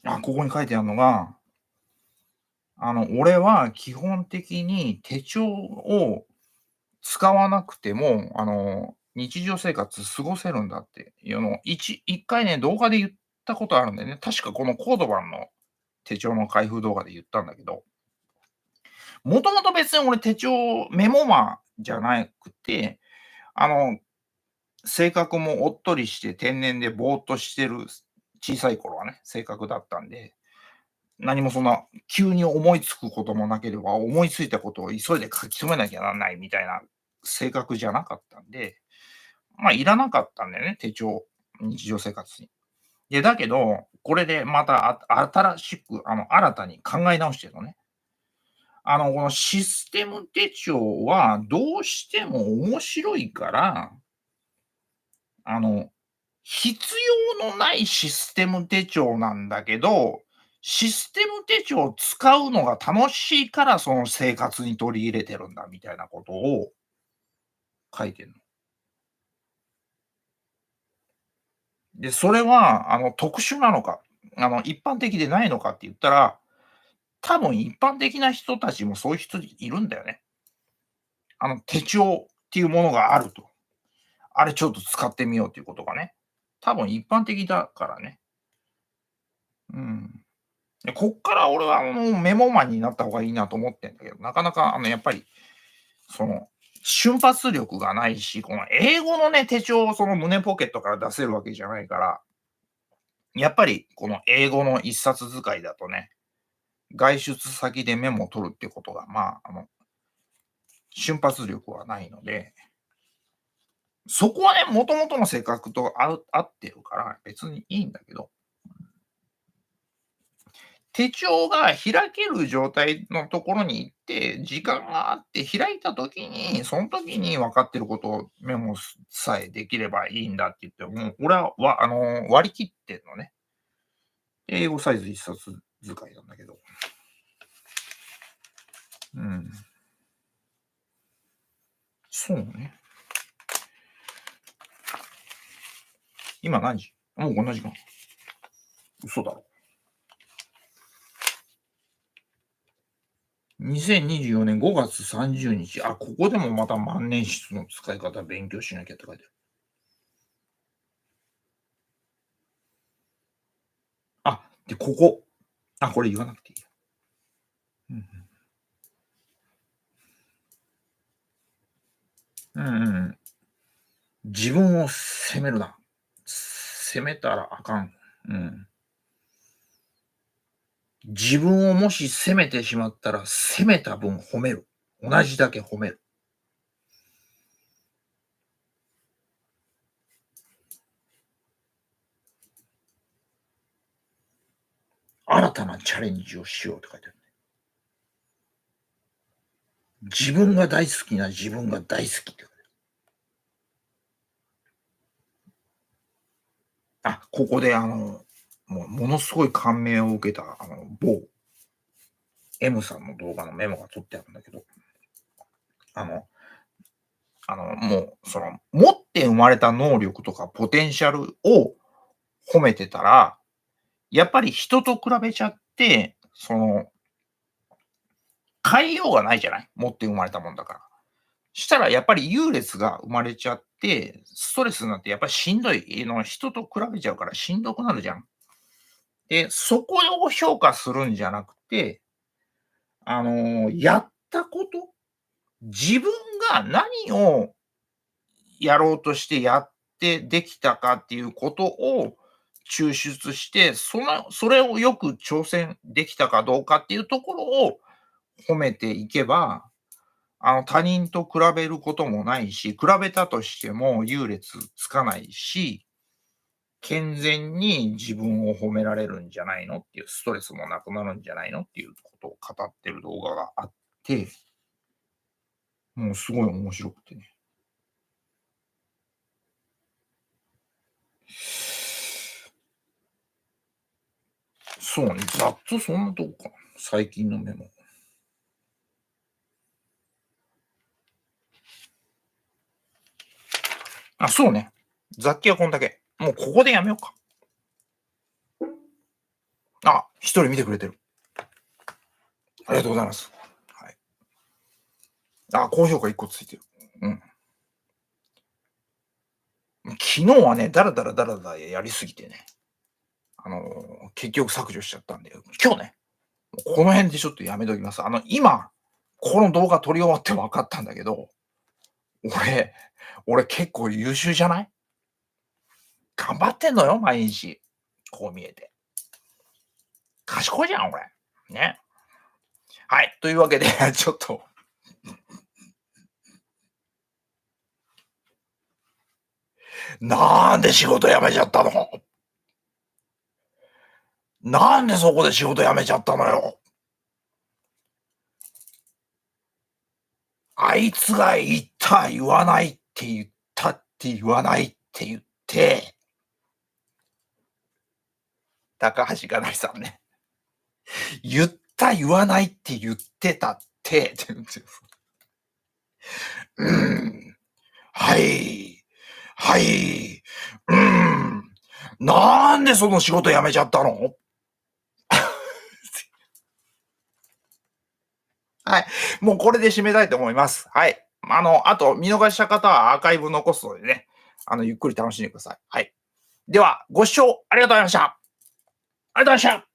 ここに書いてあるのが、俺は基本的に手帳を使わなくても、日常生活過ごせるんだっていうのを、一回ね、動画で言ったことあるんだよね。確かこのコードバンの手帳の開封動画で言ったんだけど、もともと別に俺手帳、メモマじゃなくて、あの、性格もおっとりして天然でぼーっとしてる小さい頃はね、性格だったんで、何もそんな急に思いつくこともなければ、思いついたことを急いで書き留めなきゃならないみたいな性格じゃなかったんで、いらなかったんだよね、手帳、日常生活に。だけど、これでまた新しく、新たに考え直してるのね。このシステム手帳はどうしても面白いから、あの、必要のないシステム手帳なんだけど、システム手帳を使うのが楽しいから、その生活に取り入れてるんだみたいなことを書いてるの。で、それは特殊なのか、一般的でないのかって言ったら、多分一般的な人たちもそういう人いるんだよね。手帳っていうものがあると。あれちょっと使ってみようっていうことがね、多分一般的だからね。うん。で、こっから俺はメモマンになった方がいいなと思ってんだけど、なかなかやっぱり、その、瞬発力がないし、この英語のね、手帳をその胸ポケットから出せるわけじゃないから、やっぱりこの英語の一冊使いだとね、外出先でメモを取るってことが、瞬発力はないので、そこはね、もともとの性格と合ってるから別にいいんだけど、手帳が開ける状態のところに行って、時間があって開いた時に、その時に分かってることをメモさえできればいいんだって言って、もう俺は、割り切ってんのね。英語サイズ一冊使いなんだけど。うん。そうね。今何時？もうこんな時間。嘘だろ。2024年5月30日。あ、ここでもまた万年筆の使い方勉強しなきゃって書いてある。あ、で、ここ。あ、これ言わなくていいや。うんうん。うんうん。自分を責めるな。責めたらあかん。うん。自分をもし責めてしまったら、責めた分褒める。同じだけ褒める。新たなチャレンジをしようって書いてある。自分が大好きな自分が大好きって書いてある。あ、ここでものすごい感銘を受けた、某 M さんの動画のメモが取ってあるんだけど、あの、もう、持って生まれた能力とかポテンシャルを褒めてたら、やっぱり人と比べちゃって、変えようがないじゃない、持って生まれたもんだから。したらやっぱり優劣が生まれちゃって、ストレスになってやっぱりしんどい人と比べちゃうからしんどくなるじゃん。で、そこを評価するんじゃなくて、やったこと、自分が何をやろうとしてやってできたかっていうことを抽出して、それをよく挑戦できたかどうかっていうところを褒めていけば、他人と比べることもないし、比べたとしても優劣つかないし、健全に自分を褒められるんじゃないのっていう、ストレスもなくなるんじゃないのっていうことを語ってる動画があって、もうすごい面白くてね。そうね、ざっとそんなとこかな。最近のメモ。あ、そうね。雑記はこんだけ。もうここでやめようか。あ、一人見てくれてる。ありがとうございます。はい。あ、高評価1個ついてる。うん。昨日はね、だらだらやりすぎてね、結局削除しちゃったんで、今日ね、この辺でちょっとやめときます。今、この動画撮り終わって分かったんだけど、俺俺結構優秀じゃない？頑張ってんのよ、毎日。こう見えて。賢いじゃん、俺。ね。はい、というわけで、ちょっと、なんで仕事辞めちゃったの？なんでそこで仕事辞めちゃったのよ？あいつが言わないって言ったって言わないって言って、高橋がなりさんね。言った言わないって言ってたって言うんですよ。うーん、はい、はい、うーん、なんでその仕事辞めちゃったの？はい、もうこれで締めたいと思います。はい。あと見逃した方はアーカイブ残すのでね、ゆっくり楽しんでください。はい。では、ご視聴ありがとうございました。ありがとうございました。